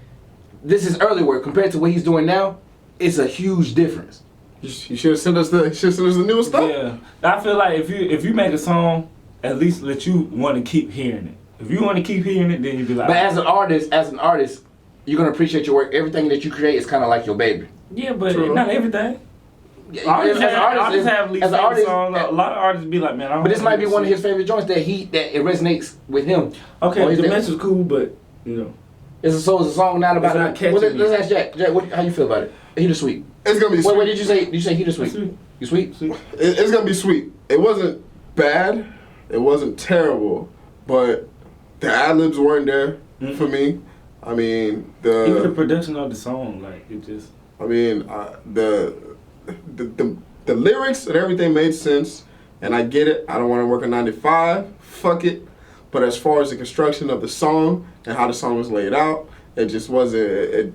this is early work compared to what he's doing now. It's a huge difference. You should have sent us the newest stuff. Yeah, I feel like if you make a song, at least let you want to keep hearing it. If you want to keep hearing it, then you be like. But as an artist, you're gonna appreciate your work. Everything that you create is kind of like your baby. Yeah, but True. not everything. Artists have least favorite songs. A lot of artists be like, man, I don't But this might be one of shit. his favorite joints that it resonates with him. Okay, the message is cool, but you know. It's a song not about. It's not catchy. Let's ask Jack. Jack, how you feel about it? Heater Suite. It's gonna be sweet. Wait, did you say Heater Suite? Sweet. You sweet? It's gonna be sweet. It wasn't bad. It wasn't terrible, but the ad-libs weren't there for me. I mean, even the production of the song, like it just. I mean, the lyrics and everything made sense, and I get it. I don't want to work a 9 to 5. Fuck it. But as far as the construction of the song and how the song was laid out, it just wasn't. It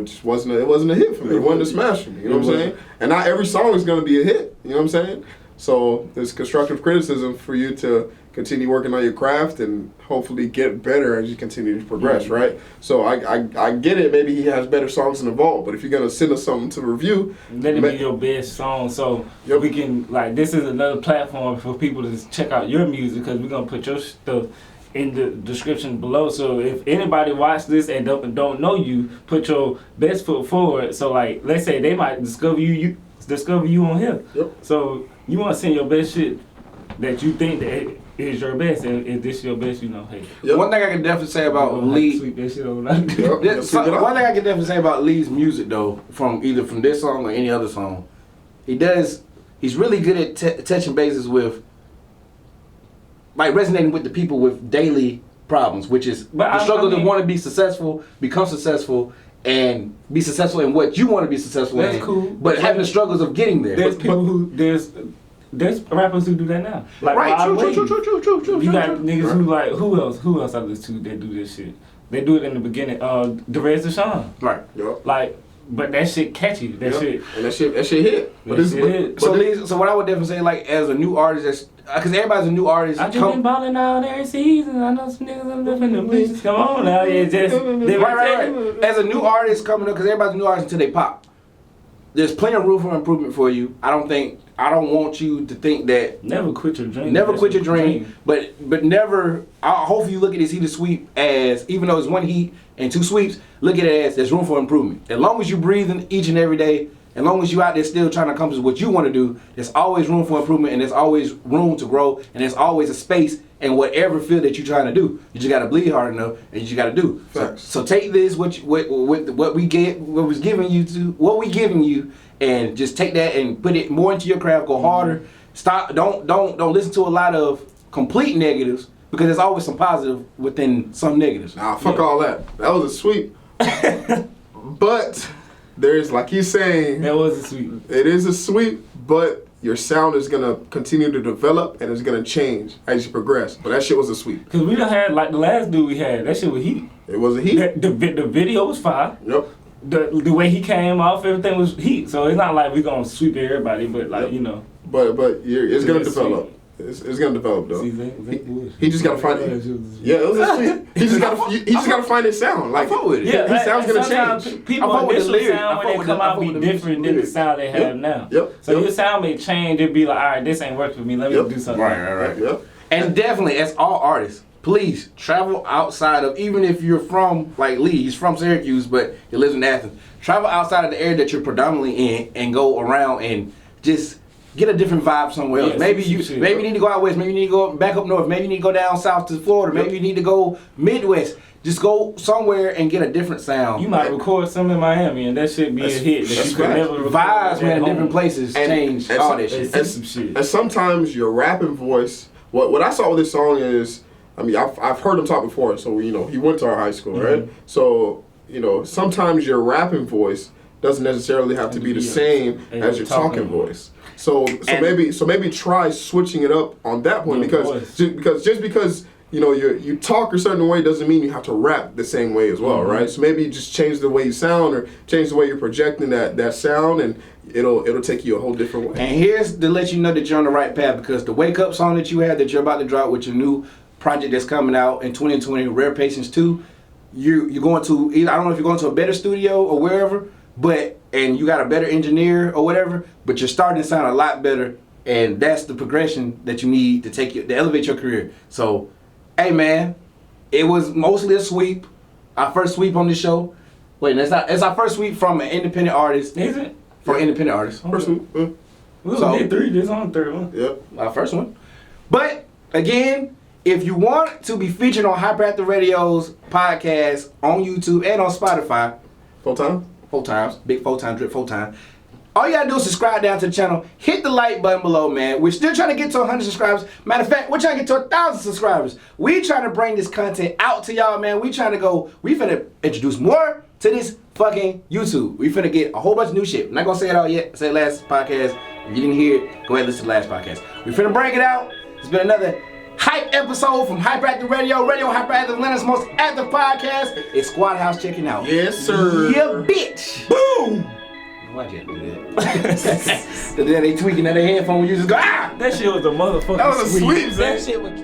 just wasn't. It wasn't a hit for me. It wasn't a smash for me. You know what I'm saying? And not every song is gonna be a hit. You know what I'm saying? So there's constructive criticism for you to continue working on your craft and hopefully get better as you continue to progress, right? So I get it. Maybe he has better songs in the vault, but if you're gonna send us something to review, let it be your best song, so we can this is another platform for people to check out your music because we're gonna put your stuff in the description below. So if anybody watch this and don't know you, put your best foot forward. So like, let's say they might discover you on here. Yep. So you want to send your best shit that you think that is your best, and if this is your best, you know, hey. Yep. One thing I can definitely say about Lee. Sweep that shit over. One thing I can definitely say about Lee's music though, from this song or any other song, he's really good at touching bases with, like resonating with the people with daily problems, which is the struggle to want to be successful, become successful, and be successful in what you want to be successful in. That's cool. But having the struggles of getting there. There's rappers who do that now. Like, right, true. You got niggas who like, who else I listen to that do this shit? They do it in the beginning. The Deshaun. Right. Yep. Like, but that shit catchy. That shit. And that shit hit. So what I would definitely say, like, as a new artist, because everybody's a new artist. I just been balling out every season. I know some niggas are living the bitches. Come on now, right. As a new artist coming up, because everybody's a new artist until they pop. There's plenty of room for improvement for you. I don't think I don't want you to think that Never quit your dream. never quit your dream, but never. Hopefully, you look at this heated sweep as, even though it's one heat and 2 sweeps, look at it as there's room for improvement. As long as you breathing each and every day, as long as you out there still trying to accomplish what you want to do, there's always room for improvement, and there's always room to grow, and there's always a space in whatever field that you're trying to do. You just got to bleed hard enough, and you just got to do. So take this, what we giving you, and just take that and put it more into your craft. Go harder. Stop. Don't listen to a lot of complete negatives, because there's always some positive within some negatives. Nah, fuck all that. That was a sweep. But there's, like he's saying, that was a sweep. It is a sweep, but your sound is gonna continue to develop and it's gonna change as you progress. But that shit was a sweep. Cause we done had, like the last dude we had, that shit was heat. It was a heat. The video was fire. Yep. The way he came off, everything was heat. So it's not like we gonna sweep everybody, but like, you know. But it's gonna develop. It's gonna develop though. See, he just gotta find it. Yeah, it was a sweep. He just gotta find his sound. Like, yeah, his sound's gonna change. People initial sound when they come out be different than the sound they have now. Yep. So your sound may change. It'd be like, all right, this ain't working for me. Let me do something. Right. Yep. And definitely, as all artists, please travel outside of, even if you're from, like Lee, he's from Syracuse, but he lives in Athens. Travel outside of the area that you're predominantly in and go around and just get a different vibe somewhere else. Maybe you need to go out west. Maybe you need to go back up north. Maybe you need to go down south to Florida. Maybe you need to go Midwest. Just go somewhere and get a different sound. You might record something in Miami and that shit be a hit. That you could never record. Vibes, man, in different places change all that shit. And sometimes your rapping voice, what I saw with this song is, I mean, I've heard him talk before, so, you know, he went to our high school, right? So, you know, sometimes your rapping voice doesn't necessarily have to be the same as your talking voice. So maybe try switching it up on that point, because just because you know you talk a certain way doesn't mean you have to rap the same way as well, right? So maybe just change the way you sound or change the way you're projecting that sound, and it'll take you a whole different way. And here's to let you know that you're on the right path, because the Wake Up song that you had that you're about to drop with your new project that's coming out in 2020, Rare Patience 2, you're going to either, I don't know if you're going to a better studio or wherever, and you got a better engineer or whatever, but you're starting to sound a lot better, and that's the progression that you need to elevate your career. So, hey man, it was mostly a sweep. Our first sweep on this show. Wait, it's our first sweep from an independent artist. Is it? From an independent artist. First sweep. We did 3. This on the 3rd one. Yep. Our first one. But again, if you want to be featured on HyperActive Radio's podcast on YouTube and on Spotify, Full time? 4 times, big 4 time, drip 4 time. All you gotta do is subscribe down to the channel, hit the like button below, man. We're still trying to get to 100 subscribers. Matter of fact, we're trying to get to 1,000 subscribers. We trying to bring this content out to y'all, man. We finna introduce more to this fucking YouTube. We finna get a whole bunch of new shit. I'm not gonna say it all yet. I said last podcast. If you didn't hear it, go ahead and listen to the last podcast. We finna bring it out. It's been another hype episode from HyperActive Radio HyperActive Atlanta's most active podcast. It's Squad House checking out. Yes, sir. Yeah, bitch. Boom! Why'd you do that? Then they tweaking at their headphone, you just go, ah! That shit was a motherfucking That was a sweep, That shit was